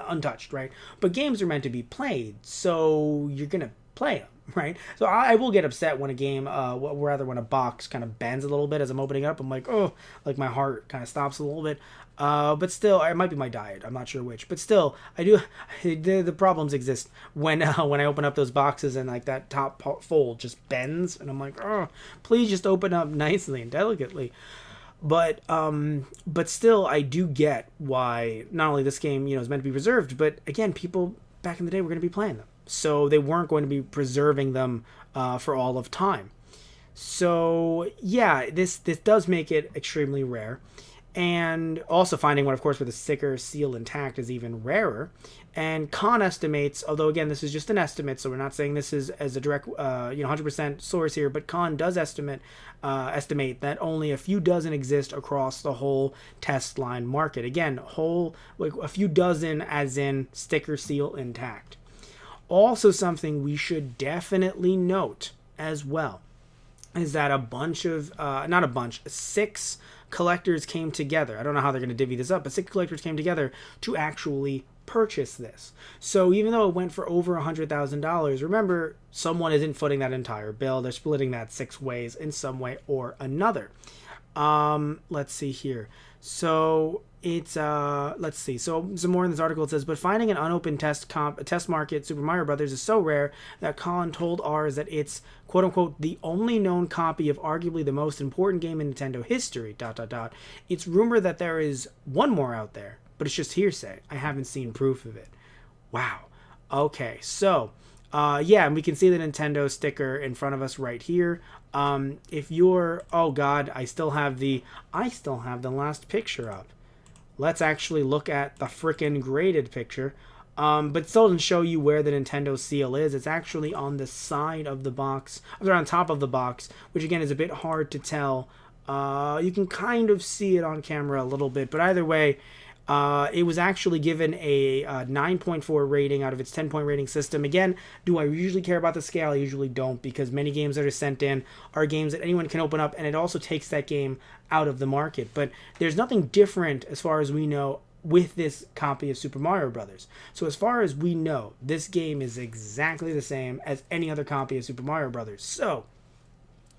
untouched, right? But games are meant to be played, so you're gonna play them, right? So I will get upset when a game, rather when a box kind of bends a little bit as I'm opening it up. I'm like, oh, like my heart kind of stops a little bit. But still, it might be my diet. I'm not sure which. But still, I do. The problems exist when I open up those boxes and like that top fold just bends, and I'm like, oh, please just open up nicely and delicately. But still, I do get why not only this game, is meant to be preserved, but again, people back in the day were going to be playing them, so they weren't going to be preserving them for all of time. So yeah, this does make it extremely rare. And also finding one, of course, with a sticker seal intact is even rarer. And Con estimates, although again, this is just an estimate, so we're not saying this is as a direct, 100% source here, but Con does estimate that only a few dozen exist across the whole test line market. Again, like a few dozen as in sticker seal intact. Also something we should definitely note as well is that six collectors came together. I don't know how they're going to divvy this up, but 6 collectors came together to actually purchase this. So even though it went for over $100,000, remember, someone isn't footing that entire bill. They're splitting that 6 ways in some way or another. Let's see here. So it's let's see. So some more in this article. It says, but finding an unopened test market Super Mario Brothers is so rare that Colin told ours that it's quote unquote the only known copy of arguably the most important game in Nintendo history. ... It's rumored that there is one more out there, but it's just hearsay. I haven't seen proof of it. Wow. Okay, so yeah, and we can see the Nintendo sticker in front of us right here. If you're, oh god, I still have the last picture up. Let's actually look at the frickin' graded picture. But it still doesn't show you where the Nintendo seal is. It's actually on the side of the box, or on top of the box, which again is a bit hard to tell. You can kind of see it on camera a little bit, but either way, it was actually given a 9.4 rating out of its 10-point rating system. Again, do I usually care about the scale? I usually don't, because many games that are sent in are games that anyone can open up, and it also takes that game out of the market. But there's nothing different, as far as we know, with this copy of Super Mario Brothers. So as far as we know, this game is exactly the same as any other copy of Super Mario Brothers. So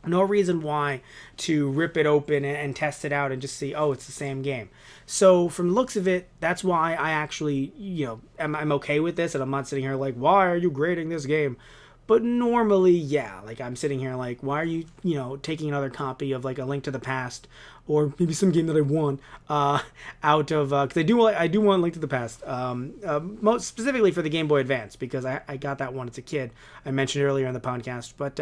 no reason why to rip it open and test it out and just see, oh, it's the same game. So from the looks of it, that's why I actually, I'm okay with this, and I'm not sitting here like, why are you grading this game? But normally, yeah, like I'm sitting here like, why are you, taking another copy of like A Link to the Past, or maybe some game that I want out of, because I do want Link to the Past, most specifically for the Game Boy Advance, because I got that one as a kid. I mentioned earlier in the podcast, but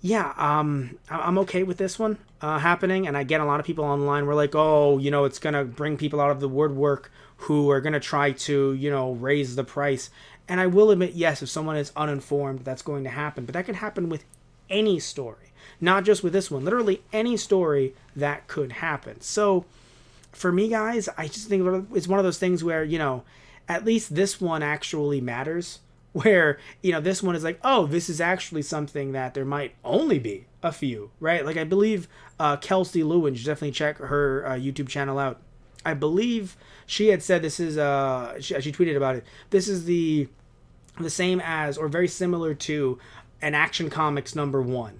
yeah, I'm okay with this one happening, and I get a lot of people online were like, oh, it's gonna bring people out of the woodwork who are gonna try to, raise the price. And I will admit, yes, if someone is uninformed, that's going to happen. But that could happen with any story, not just with this one. Literally any story that could happen. So for me, guys, I just think it's one of those things where, at least this one actually matters. Where, this one is like, oh, this is actually something that there might only be a few, right? Like, I believe Kelsey Lewin, you should definitely check her YouTube channel out. I believe she had said this is, she tweeted about it, this is the same as, or very similar to, an Action Comics #1,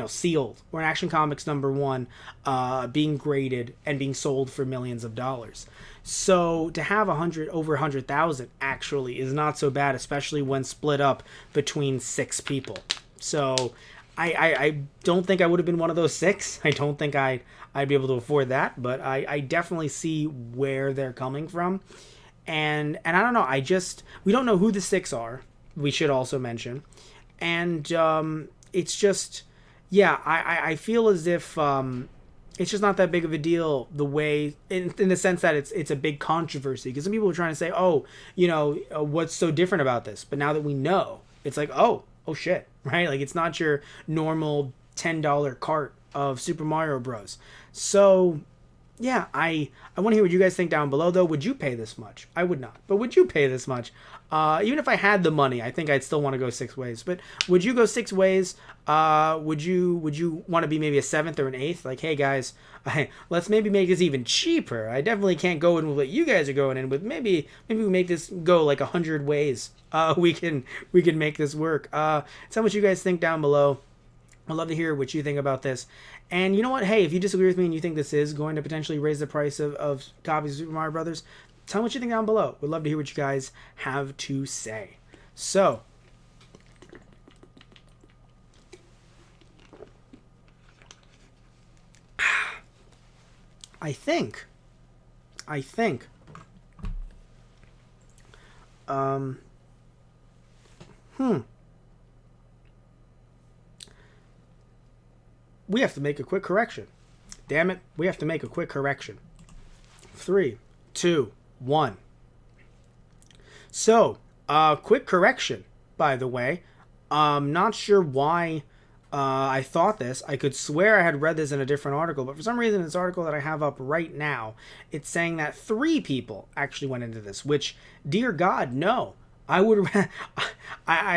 sealed, or an Action Comics #1 being graded and being sold for millions of dollars. So to have over 100,000 actually is not so bad, especially when split up between 6 people. So I don't think I would have been one of those 6. I don't think I'd be able to afford that, but I definitely see where they're coming from. And I don't know, we don't know who the 6 are, we should also mention. And it's just, yeah, I feel as if it's just not that big of a deal the way in the sense that it's a big controversy, because some people are trying to say, oh, what's so different about this, but now that we know, it's like, oh shit, right? Like, it's not your normal $10 cart of Super Mario Bros. So yeah, I want to hear what you guys think down below, though. Would you pay this much? I would not, but would you pay this much? Even if I had the money, I think I'd still want to go 6 ways. But would you go 6 ways? Would you want to be maybe a 7th or an 8th? Like, hey guys, let's maybe make this even cheaper. I definitely can't go in with what you guys are going in with. Maybe we make this go like 100 ways. We can make this work. Tell me what you guys think down below. I'd love to hear what you think about this. And you know what? Hey, if you disagree with me and you think this is going to potentially raise the price of copies of Super Mario Brothers, tell me what you think down below. We'd love to hear what you guys have to say. So, I think, um, we have to make a quick correction. Damn it, we have to make a quick correction. 3, 2, 1. So, quick correction, by the way. Not sure why I thought this. I could swear I had read this in a different article, but for some reason, this article that I have up right now, it's saying that 3 people actually went into this, which, dear God, no. I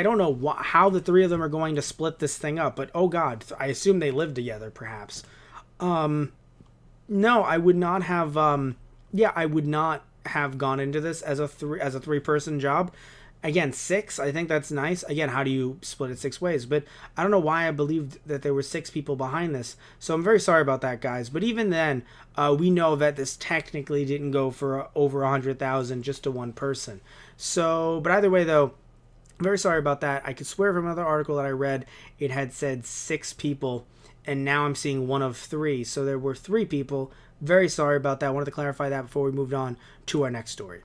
don't know how the 3 of them are going to split this thing up, but oh God, I assume they live together, perhaps. No, I would not have. I would not have gone into this as a 3-person job. Again, 6, I think that's nice. Again, how do you split it 6 ways? But I don't know why I believed that there were 6 people behind this. So I'm very sorry about that, guys. But even then, we know that this technically didn't go for over 100,000 just to one person. So, but either way, though, I'm very sorry about that. I could swear from another article that I read, it had said 6 people, and now I'm seeing 1 of 3. So there were 3 people. Very sorry about that. I wanted to clarify that before we moved on to our next story.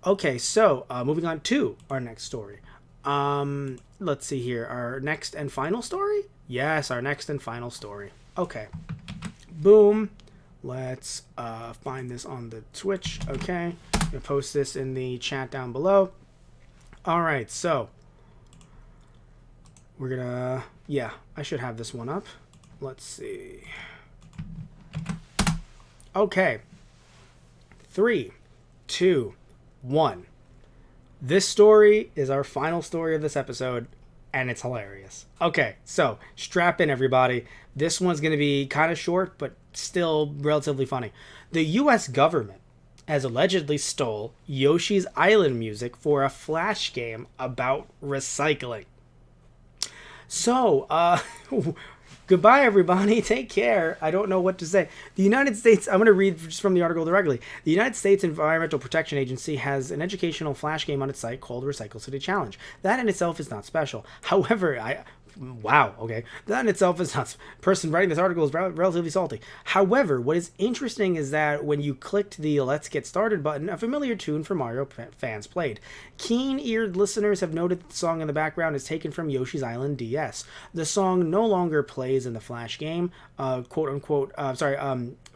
Okay, so moving on to our next story. Let's see here. Our next and final story? Yes, our next and final story. Okay. Boom. Let's find this on the Twitch. Okay. I'm going to post this in the chat down below. All right, so we're going to... Yeah, I should have this one up. Let's see. Okay. 3, 2, 1. This story is our final story of this episode, and it's hilarious. Okay, so strap in, everybody. This one's going to be kind of short, but still relatively funny. The U.S. government has allegedly stole Yoshi's Island music for a Flash game about recycling. So, goodbye, everybody. Take care. I don't know what to say. The United States, I'm going to read just from the article directly. The United States Environmental Protection Agency has an educational Flash game on its site called Recycle City Challenge. That in itself is not special. However, wow, okay. That in itself is not... Person writing this article is relatively salty. However, what is interesting is that when you clicked the Let's Get Started button, a familiar tune for Mario fans played. Keen-eared listeners have noted that the song in the background is taken from Yoshi's Island DS. The song no longer plays in the Flash game, quote-unquote,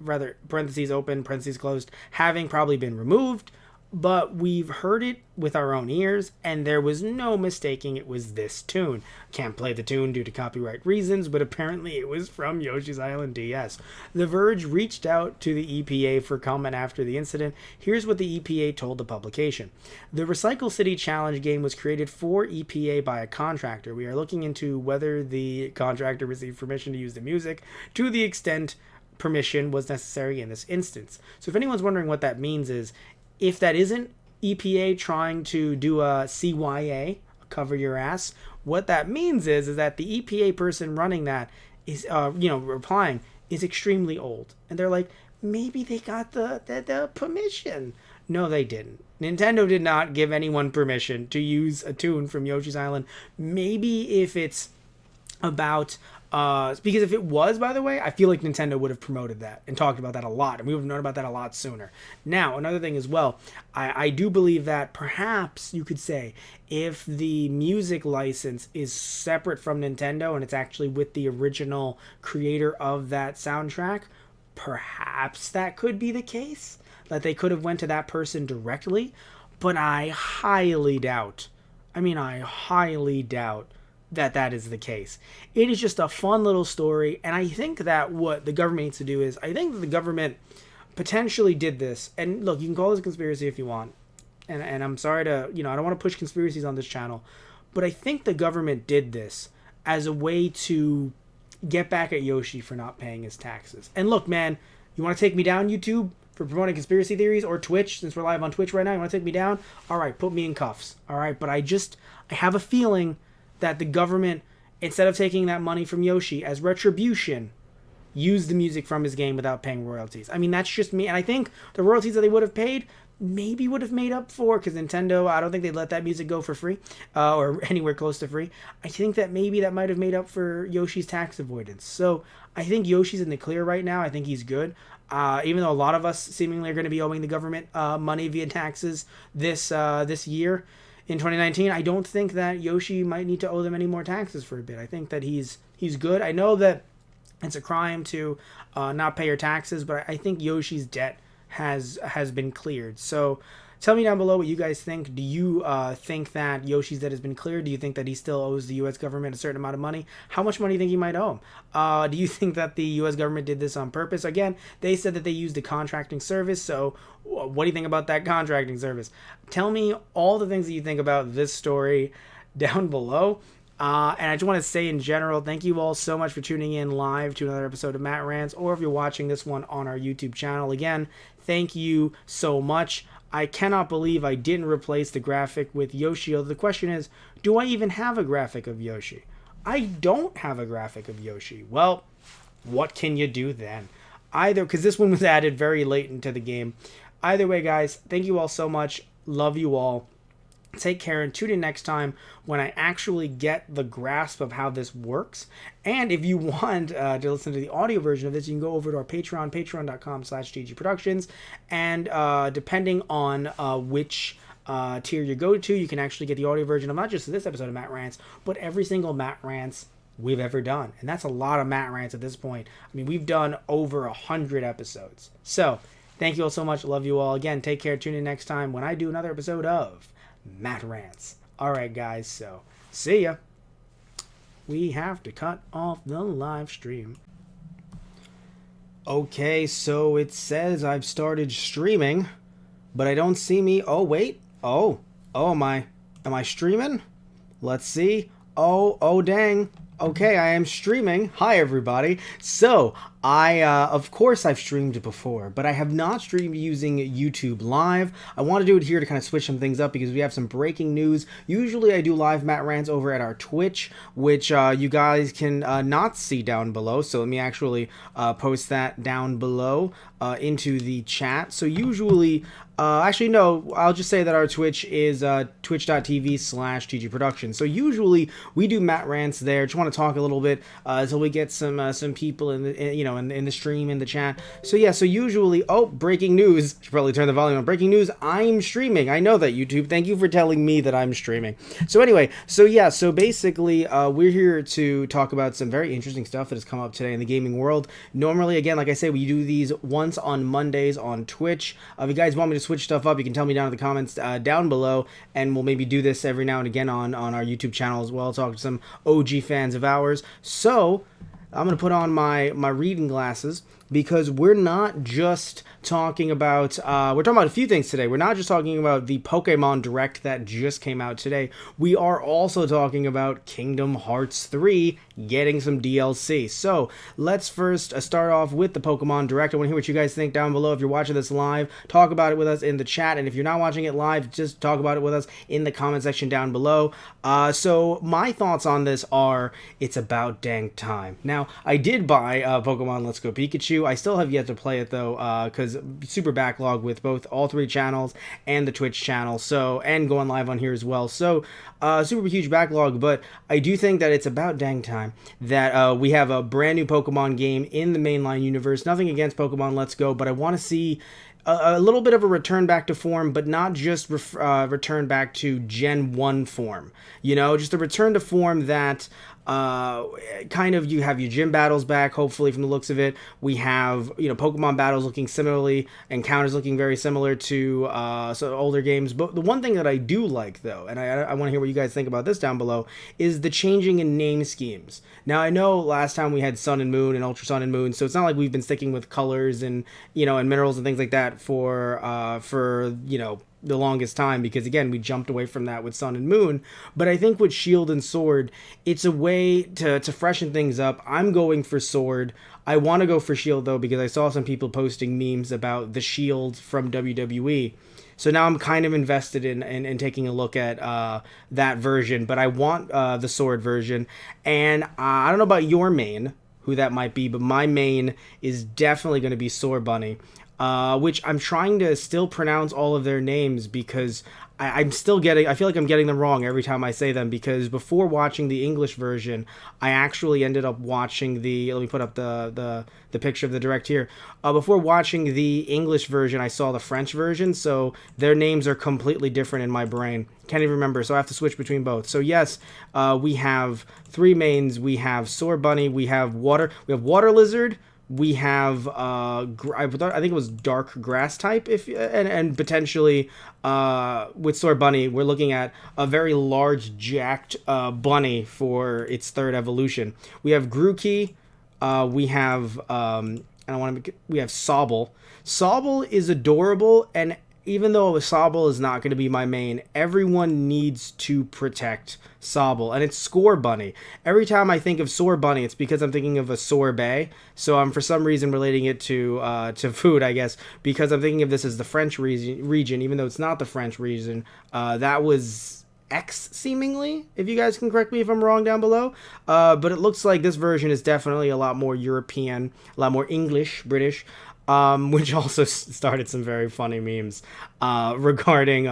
rather, parentheses open, parentheses closed, having probably been removed. But we've heard it with our own ears, and there was no mistaking it was this tune. Can't play the tune due to copyright reasons, but apparently it was from Yoshi's Island DS. The Verge reached out to the EPA for comment after the incident. Here's what the EPA told the publication. The Recycle City Challenge game was created for EPA by a contractor. We are looking into whether the contractor received permission to use the music to the extent permission was necessary in this instance. So if anyone's wondering what that means is, if that isn't EPA trying to do a CYA, cover your ass, what that means is that the EPA person running that is, replying, is extremely old. And they're like, maybe they got the permission. No, they didn't. Nintendo did not give anyone permission to use a tune from Yoshi's Island. Maybe if it's about... because if it was, by the way, I feel like Nintendo would have promoted that and talked about that a lot, and we would have known about that a lot sooner. Now, another thing as well, I do believe that perhaps you could say if the music license is separate from Nintendo and it's actually with the original creator of that soundtrack, perhaps that could be the case, that they could have went to that person directly, but I highly doubt. I highly doubt that that is the case. It is just a fun little story, and I think that what the government needs to do is, I think that the government potentially did this, and look, you can call this a conspiracy if you want, and I'm sorry to, I don't want to push conspiracies on this channel, but I think the government did this as a way to get back at Yoshi for not paying his taxes. And look, man, you want to take me down, YouTube, for promoting conspiracy theories, or Twitch, since we're live on Twitch right now, you want to take me down? All right, put me in cuffs. All right, but I have a feeling that the government, instead of taking that money from Yoshi as retribution, used the music from his game without paying royalties. That's just me, and I think the royalties that they would have paid maybe would have made up for, because Nintendo, I don't think they'd let that music go for free, or anywhere close to free. I think that maybe that might have made up for Yoshi's tax avoidance. So I think Yoshi's in the clear right now. I think he's good. Even though a lot of us seemingly are going to be owing the government money via taxes this year in 2019, I don't think that Yoshi might need to owe them any more taxes for a bit. I think that he's good. I know that it's a crime to not pay your taxes, but I think Yoshi's debt has been cleared. So tell me down below what you guys think. Do you think that Yoshi's debt has been cleared? Do you think that he still owes the U.S. government a certain amount of money? How much money do you think he might owe him? Do you think that the U.S. government did this on purpose? Again, they said that they used a contracting service, so what do you think about that contracting service? Tell me all the things that you think about this story down below. And I just want to say in general, thank you all so much for tuning in live to another episode of Matt Rants, or if you're watching this one on our YouTube channel. Again, thank you so much. I cannot believe I didn't replace the graphic with Yoshi. The question is, do I even have a graphic of Yoshi? I don't have a graphic of Yoshi. Well, what can you do then? Either, because this one was added very late into the game. Either way, guys, thank you all so much. Love you all. Take care and tune in next time when I actually get the grasp of how this works. And if you want to listen to the audio version of this, you can go over to our Patreon, patreon.com/TGProductions. And depending on which tier you go to, you can actually get the audio version of not just this episode of Matt Rants, but every single Matt Rants we've ever done. And that's a lot of Matt Rants at this point. We've done over 100 episodes. So thank you all so much. Love you all. Again, take care. Tune in next time when I do another episode of Matt Rants. Alright guys, so see ya. We have to cut off the live stream. Okay, so it says I've started streaming, but I don't see me. Oh wait. Oh, am I streaming? Let's see. Oh dang. Okay, I am streaming. Hi everybody. So of course I've streamed before, but I have not streamed using YouTube Live. I want to do it here to kind of switch some things up because we have some breaking news. Usually I do live Matt Rants over at our Twitch, which you guys can not see down below. So let me actually post that down below into the chat. So usually, actually no, I'll just say that our Twitch is twitch.tv/TGProductions. So usually we do Matt Rants there. Just want to talk a little bit until we get some people in the in the stream, in the chat. So yeah, so usually, breaking news. Should probably turn the volume on. Breaking news, I'm streaming. I know that, YouTube. Thank you for telling me that I'm streaming. So anyway, so yeah, so basically, we're here to talk about some very interesting stuff that has come up today in the gaming world. Normally, again, like I say, we do these once on Mondays on Twitch. If you guys want me to switch stuff up, you can tell me down in the comments down below, and we'll maybe do this every now and again on our YouTube channel as well. Talk to some OG fans of ours. So I'm going to put on my reading glasses because we're not just talking about, we're talking about a few things today. We're not just talking about the Pokemon Direct that just came out today. We are also talking about Kingdom Hearts 3 getting some DLC. So let's first start off with the Pokemon Direct. I want to hear what you guys think down below. If you're watching this live, talk about it with us in the chat. And if you're not watching it live, just talk about it with us in the comment section down below. So my thoughts on this are, it's about dang time. Now, I did buy Pokemon Let's Go Pikachu. I still have yet to play it though, because super backlog with both all three channels and the Twitch channel, so, and going live on here as well. So super huge backlog, but I do think that it's about dang time that we have a brand new Pokemon game in the mainline universe. Nothing against Pokemon Let's Go, but I want to see a little bit of a return back to form, but not just return back to Gen 1 form. You know, just a return to form that kind of you have your gym battles back, hopefully, from the looks of it. We have, Pokemon battles looking similarly, encounters looking very similar to older games. But the one thing that I do like, though, and I want to hear what you guys think about this down below, is the changing in name schemes. Now, I know last time we had Sun and Moon and Ultra Sun and Moon, so it's not like we've been sticking with colors and, and minerals and things like that for the longest time, because again, we jumped away from that with Sun and Moon. But I think with Shield and Sword, it's a way to freshen things up. I'm going for Sword. I want to go for Shield, though, because I saw some people posting memes about the Shield from WWE. So now I'm kind of invested in taking a look at that version, but I want the Sword version. And I don't know about your main, who that might be, but my main is definitely going to be Sword Bunny. Which I'm trying to still pronounce all of their names, because I feel like I'm getting them wrong every time I say them, because before watching the English version, I actually ended up watching let me put up the picture of the direct here. Before watching the English version, I saw the French version, so their names are completely different in my brain. Can't even remember, so I have to switch between both. So yes, we have three mains. We have Sword Bunny, we have Water Lizard, we have I think it was dark grass type, and potentially with Sword Bunny we're looking at a very large jacked bunny for its third evolution. We have Grookey, we have we have Sobble. Sobble is adorable, and even though Sobble is not going to be my main, everyone needs to protect Sobble, and it's Score Bunny. Every time I think of Sword Bunny, it's because I'm thinking of a sorbet, so I'm for some reason relating it to food, I guess, because I'm thinking of this as the French region, even though it's not the French region. That was X, seemingly, if you guys can correct me if I'm wrong down below. But it looks like this version is definitely a lot more European, a lot more English, British, which also started some very funny memes regarding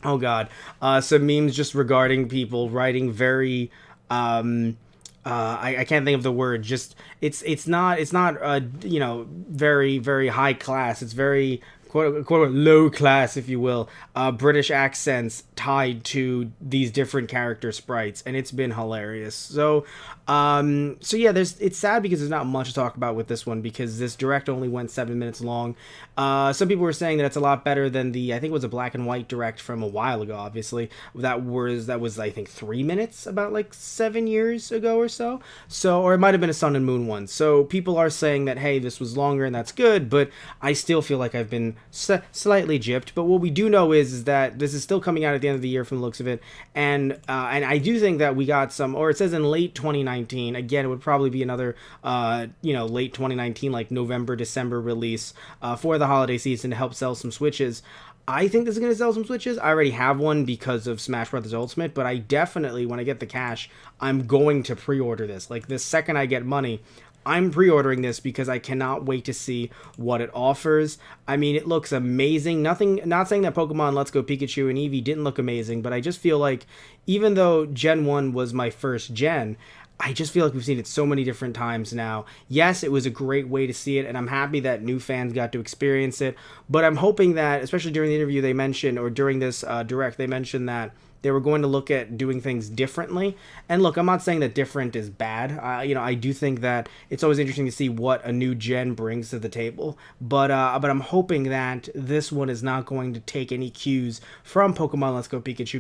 some memes just regarding people writing very I can't think of the word. Just it's not very, very high class. It's very quote low class, if you will, British accents tied to these different character sprites, and it's been hilarious. So yeah, it's sad because there's not much to talk about with this one, because this direct only went 7 minutes long. Some people were saying that it's a lot better than I think it was a black and white direct from a while ago, obviously. That was I think 3 minutes about like 7 years ago or so. Or it might have been a Sun and Moon one. So people are saying that, hey, this was longer and that's good, but I still feel like I've been slightly gypped. But what we do know is that this is still coming out at the end of the year from the looks of it, and I do think that we got some, or it says in late 2019. Again, it would probably be another late 2019, like November, December release for the holiday season to help sell some Switches. I think this is going to sell some Switches. I already have one because of Smash Bros. Ultimate, but I definitely, when I get the cash, I'm going to pre-order this. Like, the second I get money, I'm pre-ordering this because I cannot wait to see what it offers. I mean, it looks amazing. Not saying that Pokemon Let's Go Pikachu and Eevee didn't look amazing, but I just feel like even though Gen 1 was my first gen, I just feel like we've seen it so many different times now. Yes, it was a great way to see it, and I'm happy that new fans got to experience it, but I'm hoping that, especially during the interview they mentioned, or during this direct, they mentioned that they were going to look at doing things differently. And look, I'm not saying that different is bad. I do think that it's always interesting to see what a new gen brings to the table. But I'm hoping that this one is not going to take any cues from Pokemon Let's Go Pikachu,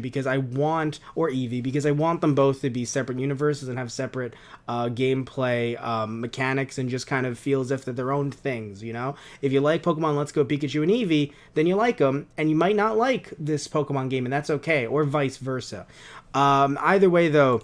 or Eevee, because I want them both to be separate universes and have separate gameplay mechanics, and just kind of feel as if they're their own things. If you like Pokemon Let's Go Pikachu and Eevee, then you like them, and you might not like this Pokemon game, and that's okay, or vice versa. Either way, though,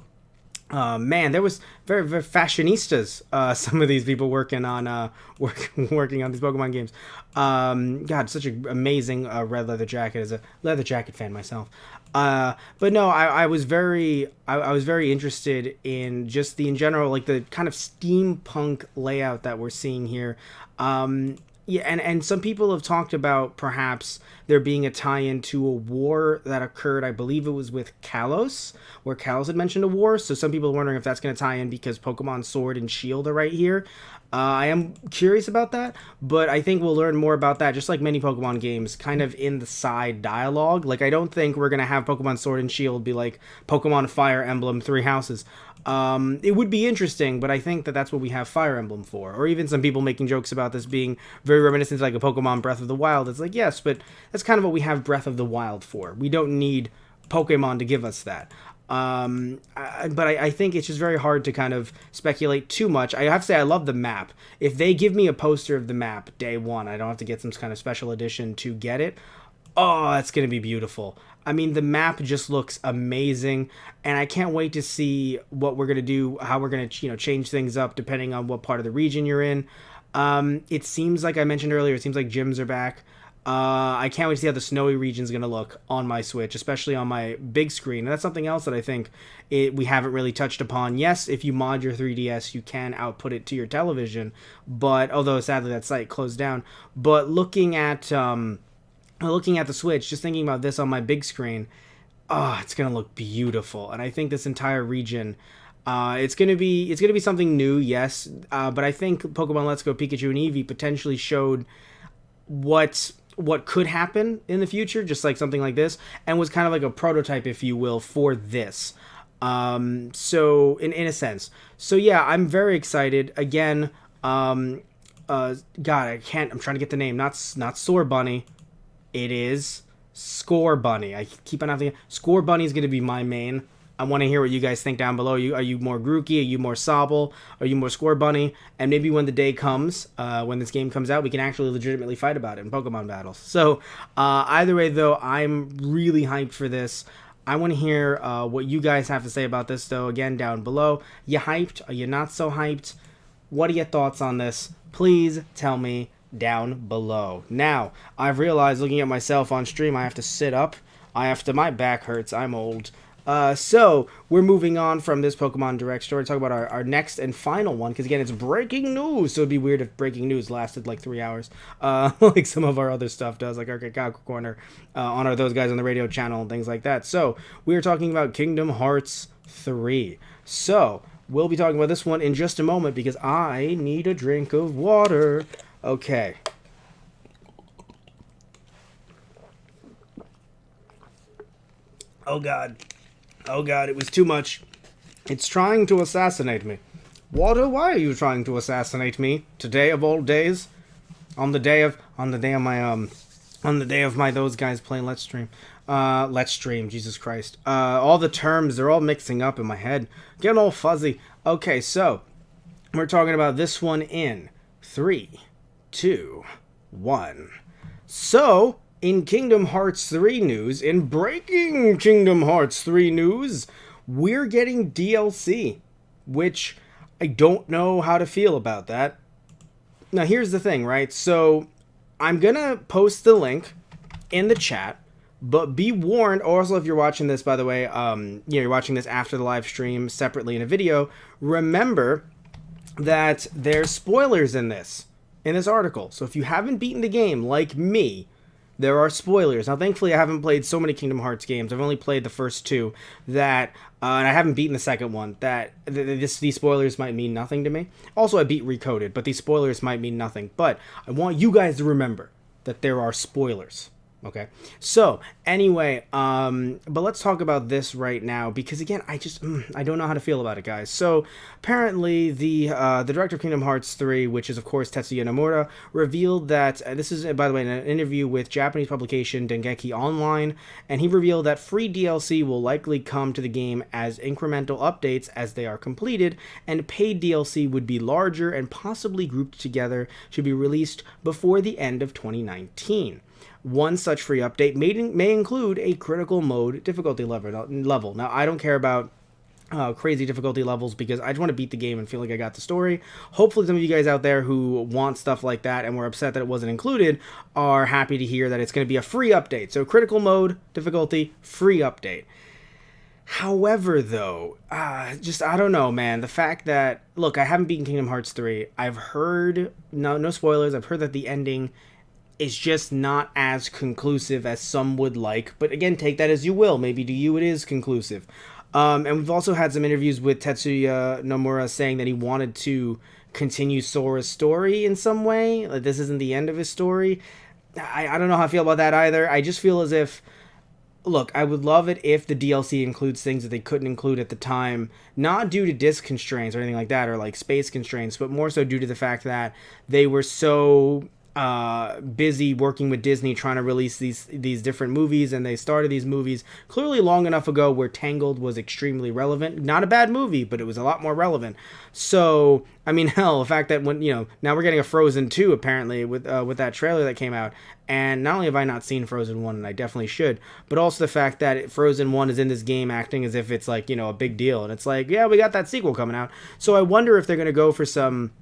man, there was very, very fashionistas. Some of these people working on working on these Pokemon games. God, such an amazing red leather jacket. As a leather jacket fan myself. But no, I was very interested in just in general, like the kind of steampunk layout that we're seeing here. Yeah, and some people have talked about perhaps there being a tie-in to a war that occurred. I believe it was with Kalos, where Kalos had mentioned a war. So some people are wondering if that's going to tie in because Pokemon Sword and Shield are right here. I am curious about that, but I think we'll learn more about that, just like many Pokemon games, kind of in the side dialogue. Like, I don't think we're going to have Pokemon Sword and Shield be like Pokemon Fire Emblem Three Houses. It would be interesting, but I think that that's what we have Fire Emblem for. Or even some people making jokes about this being very reminiscent to like a Pokemon Breath of the Wild. It's like, yes, but that's kind of what we have Breath of the Wild for. We don't need Pokemon to give us that. But I think it's just very hard to kind of speculate too much. I have to say I love the map. If they give me a poster of the map day one, I don't have to get some kind of special edition to get it. Oh, that's going to be beautiful. I mean, the map just looks amazing, and I can't wait to see what we're going to do, how we're going to, change things up depending on what part of the region you're in. It seems like I mentioned earlier, it seems like gyms are back. I can't wait to see how the snowy region is going to look on my Switch, especially on my big screen. And that's something else that I think we haven't really touched upon. Yes, if you mod your 3DS, you can output it to your television, but although sadly that site closed down. But looking at the Switch, just thinking about this on my big screen, it's gonna look beautiful. And I think this entire region, it's gonna be something new, yes. But I think Pokemon Let's Go Pikachu and Eevee potentially showed what could happen in the future, just like something like this, and was kind of like a prototype, if you will, for this. So in a sense, so yeah, I'm very excited. Again, God, I'm trying to get the name. Not Sore Bunny. It is Score Bunny. I keep on having Score Bunny is going to be my main. I want to hear what you guys think down below. Are you more Grookey? Are you more Sobble? Are you more Score Bunny? And maybe when the day comes, when this game comes out, we can actually legitimately fight about it in Pokemon battles. So either way, though, I'm really hyped for this. I want to hear what you guys have to say about this, though, again, down below. You hyped? Are you not so hyped? What are your thoughts on this? Please tell me down below. Now, I've realized looking at myself on stream, I have to sit up. My back hurts. I'm old. So we're moving on from this Pokemon Direct story to talk about our next and final one, because again, it's breaking news, so it'd be weird if breaking news lasted like 3 hours, like some of our other stuff does, like Arcade Cow Corner, on our Those Guys on the Radio channel and things like that. So we are talking about Kingdom Hearts 3. So we'll be talking about this one in just a moment, because I need a drink of water. Okay. Oh God. Oh God, it was too much. It's trying to assassinate me. Water, why are you trying to assassinate me today of all days? On the day of my Those Guys Play Let's Stream. Let's Stream, Jesus Christ. All the terms, they're all mixing up in my head. Getting all fuzzy. Okay, so we're talking about this one in 3, 2, 1. So, in Kingdom Hearts 3 news, in breaking Kingdom Hearts 3 news, we're getting DLC, which I don't know how to feel about that. Now, here's the thing, right? So, I'm gonna post the link in the chat, but be warned, also if you're watching this, by the way, you're watching this after the live stream separately in a video, remember that there's spoilers in this article. So if you haven't beaten the game like me, there are spoilers. Now, thankfully, I haven't played so many Kingdom Hearts games. I've only played the first 2 that, and I haven't beaten the second one, that these spoilers might mean nothing to me. Also, I beat Recoded, but these spoilers might mean nothing. But I want you guys to remember that there are spoilers. Okay, so anyway, but let's talk about this right now, because again, I don't know how to feel about it, guys. So apparently the director of Kingdom Hearts 3, which is of course Tetsuya Nomura, revealed that, this is, by the way, in an interview with Japanese publication Dengeki Online, and he revealed that free DLC will likely come to the game as incremental updates as they are completed, and paid DLC would be larger and possibly grouped together to be released before the end of 2019. One such free update may include a critical mode difficulty level. Now, I don't care about crazy difficulty levels, because I just want to beat the game and feel like I got the story. Hopefully some of you guys out there who want stuff like that and were upset that it wasn't included are happy to hear that it's going to be a free update. So critical mode difficulty, free update. However, though, just I don't know, man. The fact that look, I haven't beaten Kingdom Hearts 3. I've heard no spoilers. I've heard that the ending is just not as conclusive as some would like. But again, take that as you will. Maybe to you it is conclusive. And we've also had some interviews with Tetsuya Nomura saying that he wanted to continue Sora's story in some way. Like this isn't the end of his story. I don't know how I feel about that either. I just feel as if look, I would love it if the DLC includes things that they couldn't include at the time, not due to disc constraints or anything like that, or like space constraints, but more so due to the fact that they were so busy working with Disney trying to release these different movies, and they started these movies clearly long enough ago where Tangled was extremely relevant. Not a bad movie, but it was a lot more relevant. So I mean, hell, the fact that when now we're getting a Frozen 2 apparently with that trailer that came out, and not only have I not seen Frozen 1, and I definitely should, but also the fact that Frozen 1 is in this game acting as if it's like a big deal, and it's like yeah, we got that sequel coming out. So I wonder if they're gonna go for some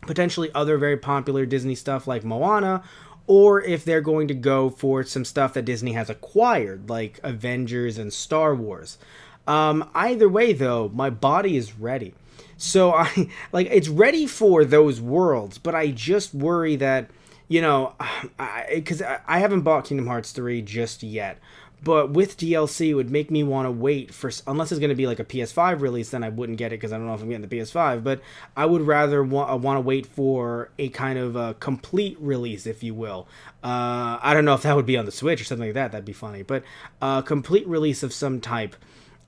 potentially other very popular Disney stuff like Moana, or if they're going to go for some stuff that Disney has acquired, like Avengers and Star Wars. Either way, though, my body is ready. So I like it's ready for those worlds, but I just worry that because I haven't bought Kingdom Hearts 3 just yet. But with DLC, it would make me want to wait for, unless it's going to be like a PS5 release, then I wouldn't get it because I don't know if I'm getting the PS5. But I would rather want to wait for a kind of a complete release, if you will. I don't know if that would be on the Switch or something like that. That'd be funny. But a complete release of some type,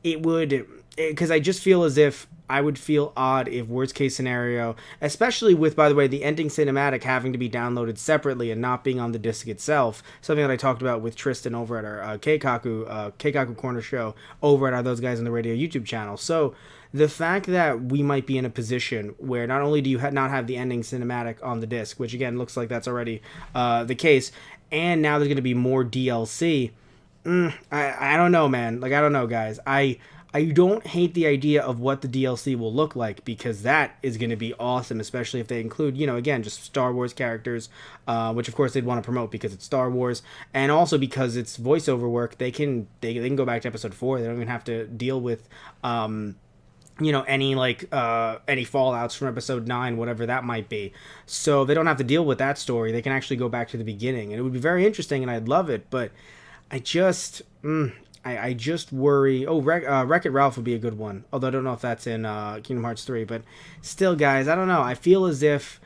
it would, because I just feel as if I would feel odd if worst case scenario, especially with, by the way, the ending cinematic having to be downloaded separately and not being on the disc itself, something that I talked about with Tristan over at our Keikaku Corner show over at our Those Guys on the Radio YouTube channel. So the fact that we might be in a position where not only do you not have the ending cinematic on the disc, which again looks like that's already the case, and now there's going to be more DLC. I don't know, man. Like, I don't know, guys. I don't hate the idea of what the DLC will look like, because that is going to be awesome, especially if they include, again, just Star Wars characters, which of course they'd want to promote because it's Star Wars, and also because it's voiceover work. They can go back to episode 4. They don't even have to deal with any fallouts from episode 9, whatever that might be. So they don't have to deal with that story. They can actually go back to the beginning, and it would be very interesting, and I'd love it. But I just I just worry. Oh, Wreck-It Ralph would be a good one. Although I don't know if that's in Kingdom Hearts 3. But still, guys, I don't know. I feel as if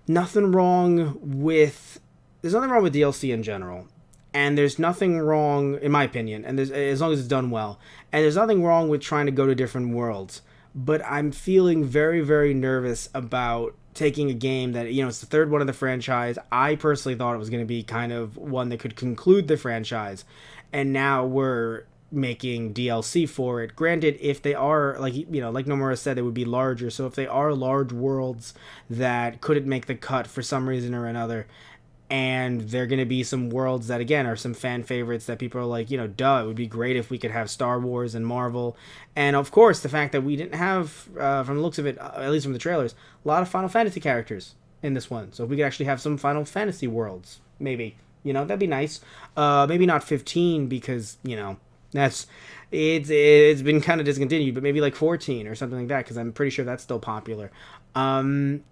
there's nothing wrong with DLC in general. And there's nothing wrong, in my opinion, and as long as it's done well. And there's nothing wrong with trying to go to different worlds. But I'm feeling very, very nervous about taking a game that, it's the third one of the franchise. I personally thought it was going to be kind of one that could conclude the franchise. And now we're making DLC for it. Granted, if they are, like Nomura said, they would be larger. So if they are large worlds that couldn't make the cut for some reason or another, and they're going to be some worlds that, again, are some fan favorites that people are like, duh, it would be great if we could have Star Wars and Marvel. And, of course, the fact that we didn't have, from the looks of it, at least from the trailers, a lot of Final Fantasy characters in this one. So if we could actually have some Final Fantasy worlds, maybe, that'd be nice. Maybe not 15 because, that's... It's been kind of discontinued, but maybe like 14 or something like that, because I'm pretty sure that's still popular.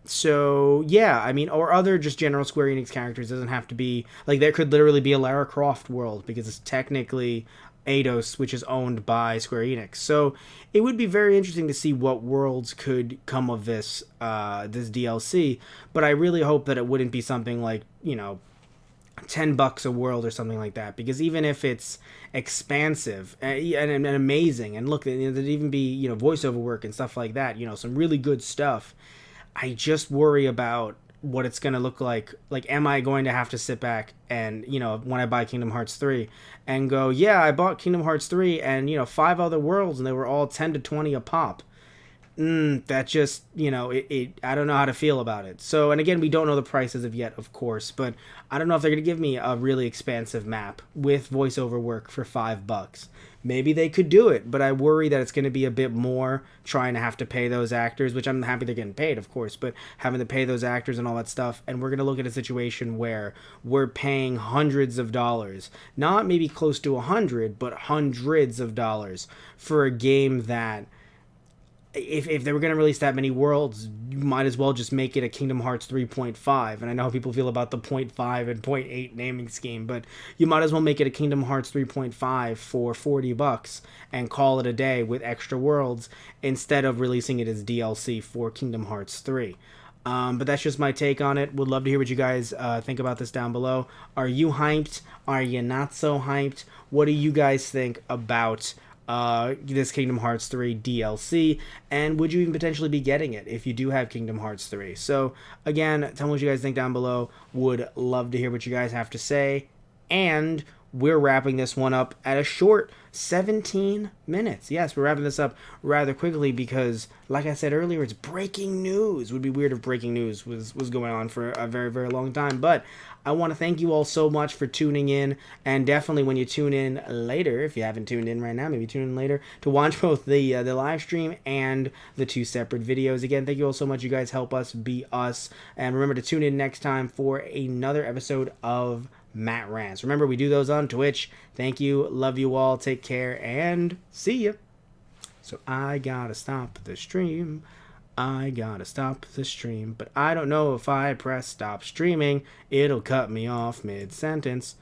So yeah, I mean, or other just general Square Enix characters. Doesn't have to be like, there could literally be a Lara Croft world, because it's technically Eidos, which is owned by Square Enix. So it would be very interesting to see what worlds could come of this DLC. But I really hope that it wouldn't be something like, $10 a world or something like that, because even if it's expansive and amazing, and look, there'd even be voiceover work and stuff like that, some really good stuff, I just worry about what it's going to look like. Like, am I going to have to sit back and when I buy Kingdom Hearts 3 and go, yeah, I bought Kingdom Hearts 3 and 5 other worlds and they were all 10 to 20 a pop? That just, I don't know how to feel about it. So, and again, we don't know the prices of yet, of course, but I don't know if they're going to give me a really expansive map with voiceover work for $5. maybe they could do it, but I worry that it's going to be a bit more trying to have to pay those actors, which I'm happy they're getting paid, of course, but having to pay those actors and all that stuff. And we're going to look at a situation where we're paying hundreds of dollars, not maybe close to 100, but hundreds of dollars for a game that, if they were going to release that many worlds, you might as well just make it a Kingdom Hearts 3.5. And I know how people feel about the 0.5 and 0.8 naming scheme, but you might as well make it a Kingdom Hearts 3.5 for $40 and call it a day with extra worlds instead of releasing it as DLC for Kingdom Hearts 3. But that's just my take on it. Would love to hear what you guys think about this down below. Are you hyped? Are you not so hyped? What do you guys think about this Kingdom Hearts 3 DLC, and would you even potentially be getting it if you do have Kingdom Hearts 3? So again, tell me what you guys think down below. Would love to hear what you guys have to say, and we're wrapping this one up at a short 17 minutes. Yes, we're wrapping this up rather quickly because, like I said earlier, it's breaking news. It would be weird if breaking news was going on for a very, very long time. But I want to thank you all so much for tuning in. And definitely when you tune in later, if you haven't tuned in right now, maybe tune in later to watch both the live stream and the 2 separate videos. Again, thank you all so much. You guys help us be us. And remember to tune in next time for another episode of Matt Rants. Remember, we do those on Twitch. Thank you. Love you all. Take care and see ya. So I gotta stop the stream. I gotta stop the stream. But I don't know if I press stop streaming, it'll cut me off mid-sentence.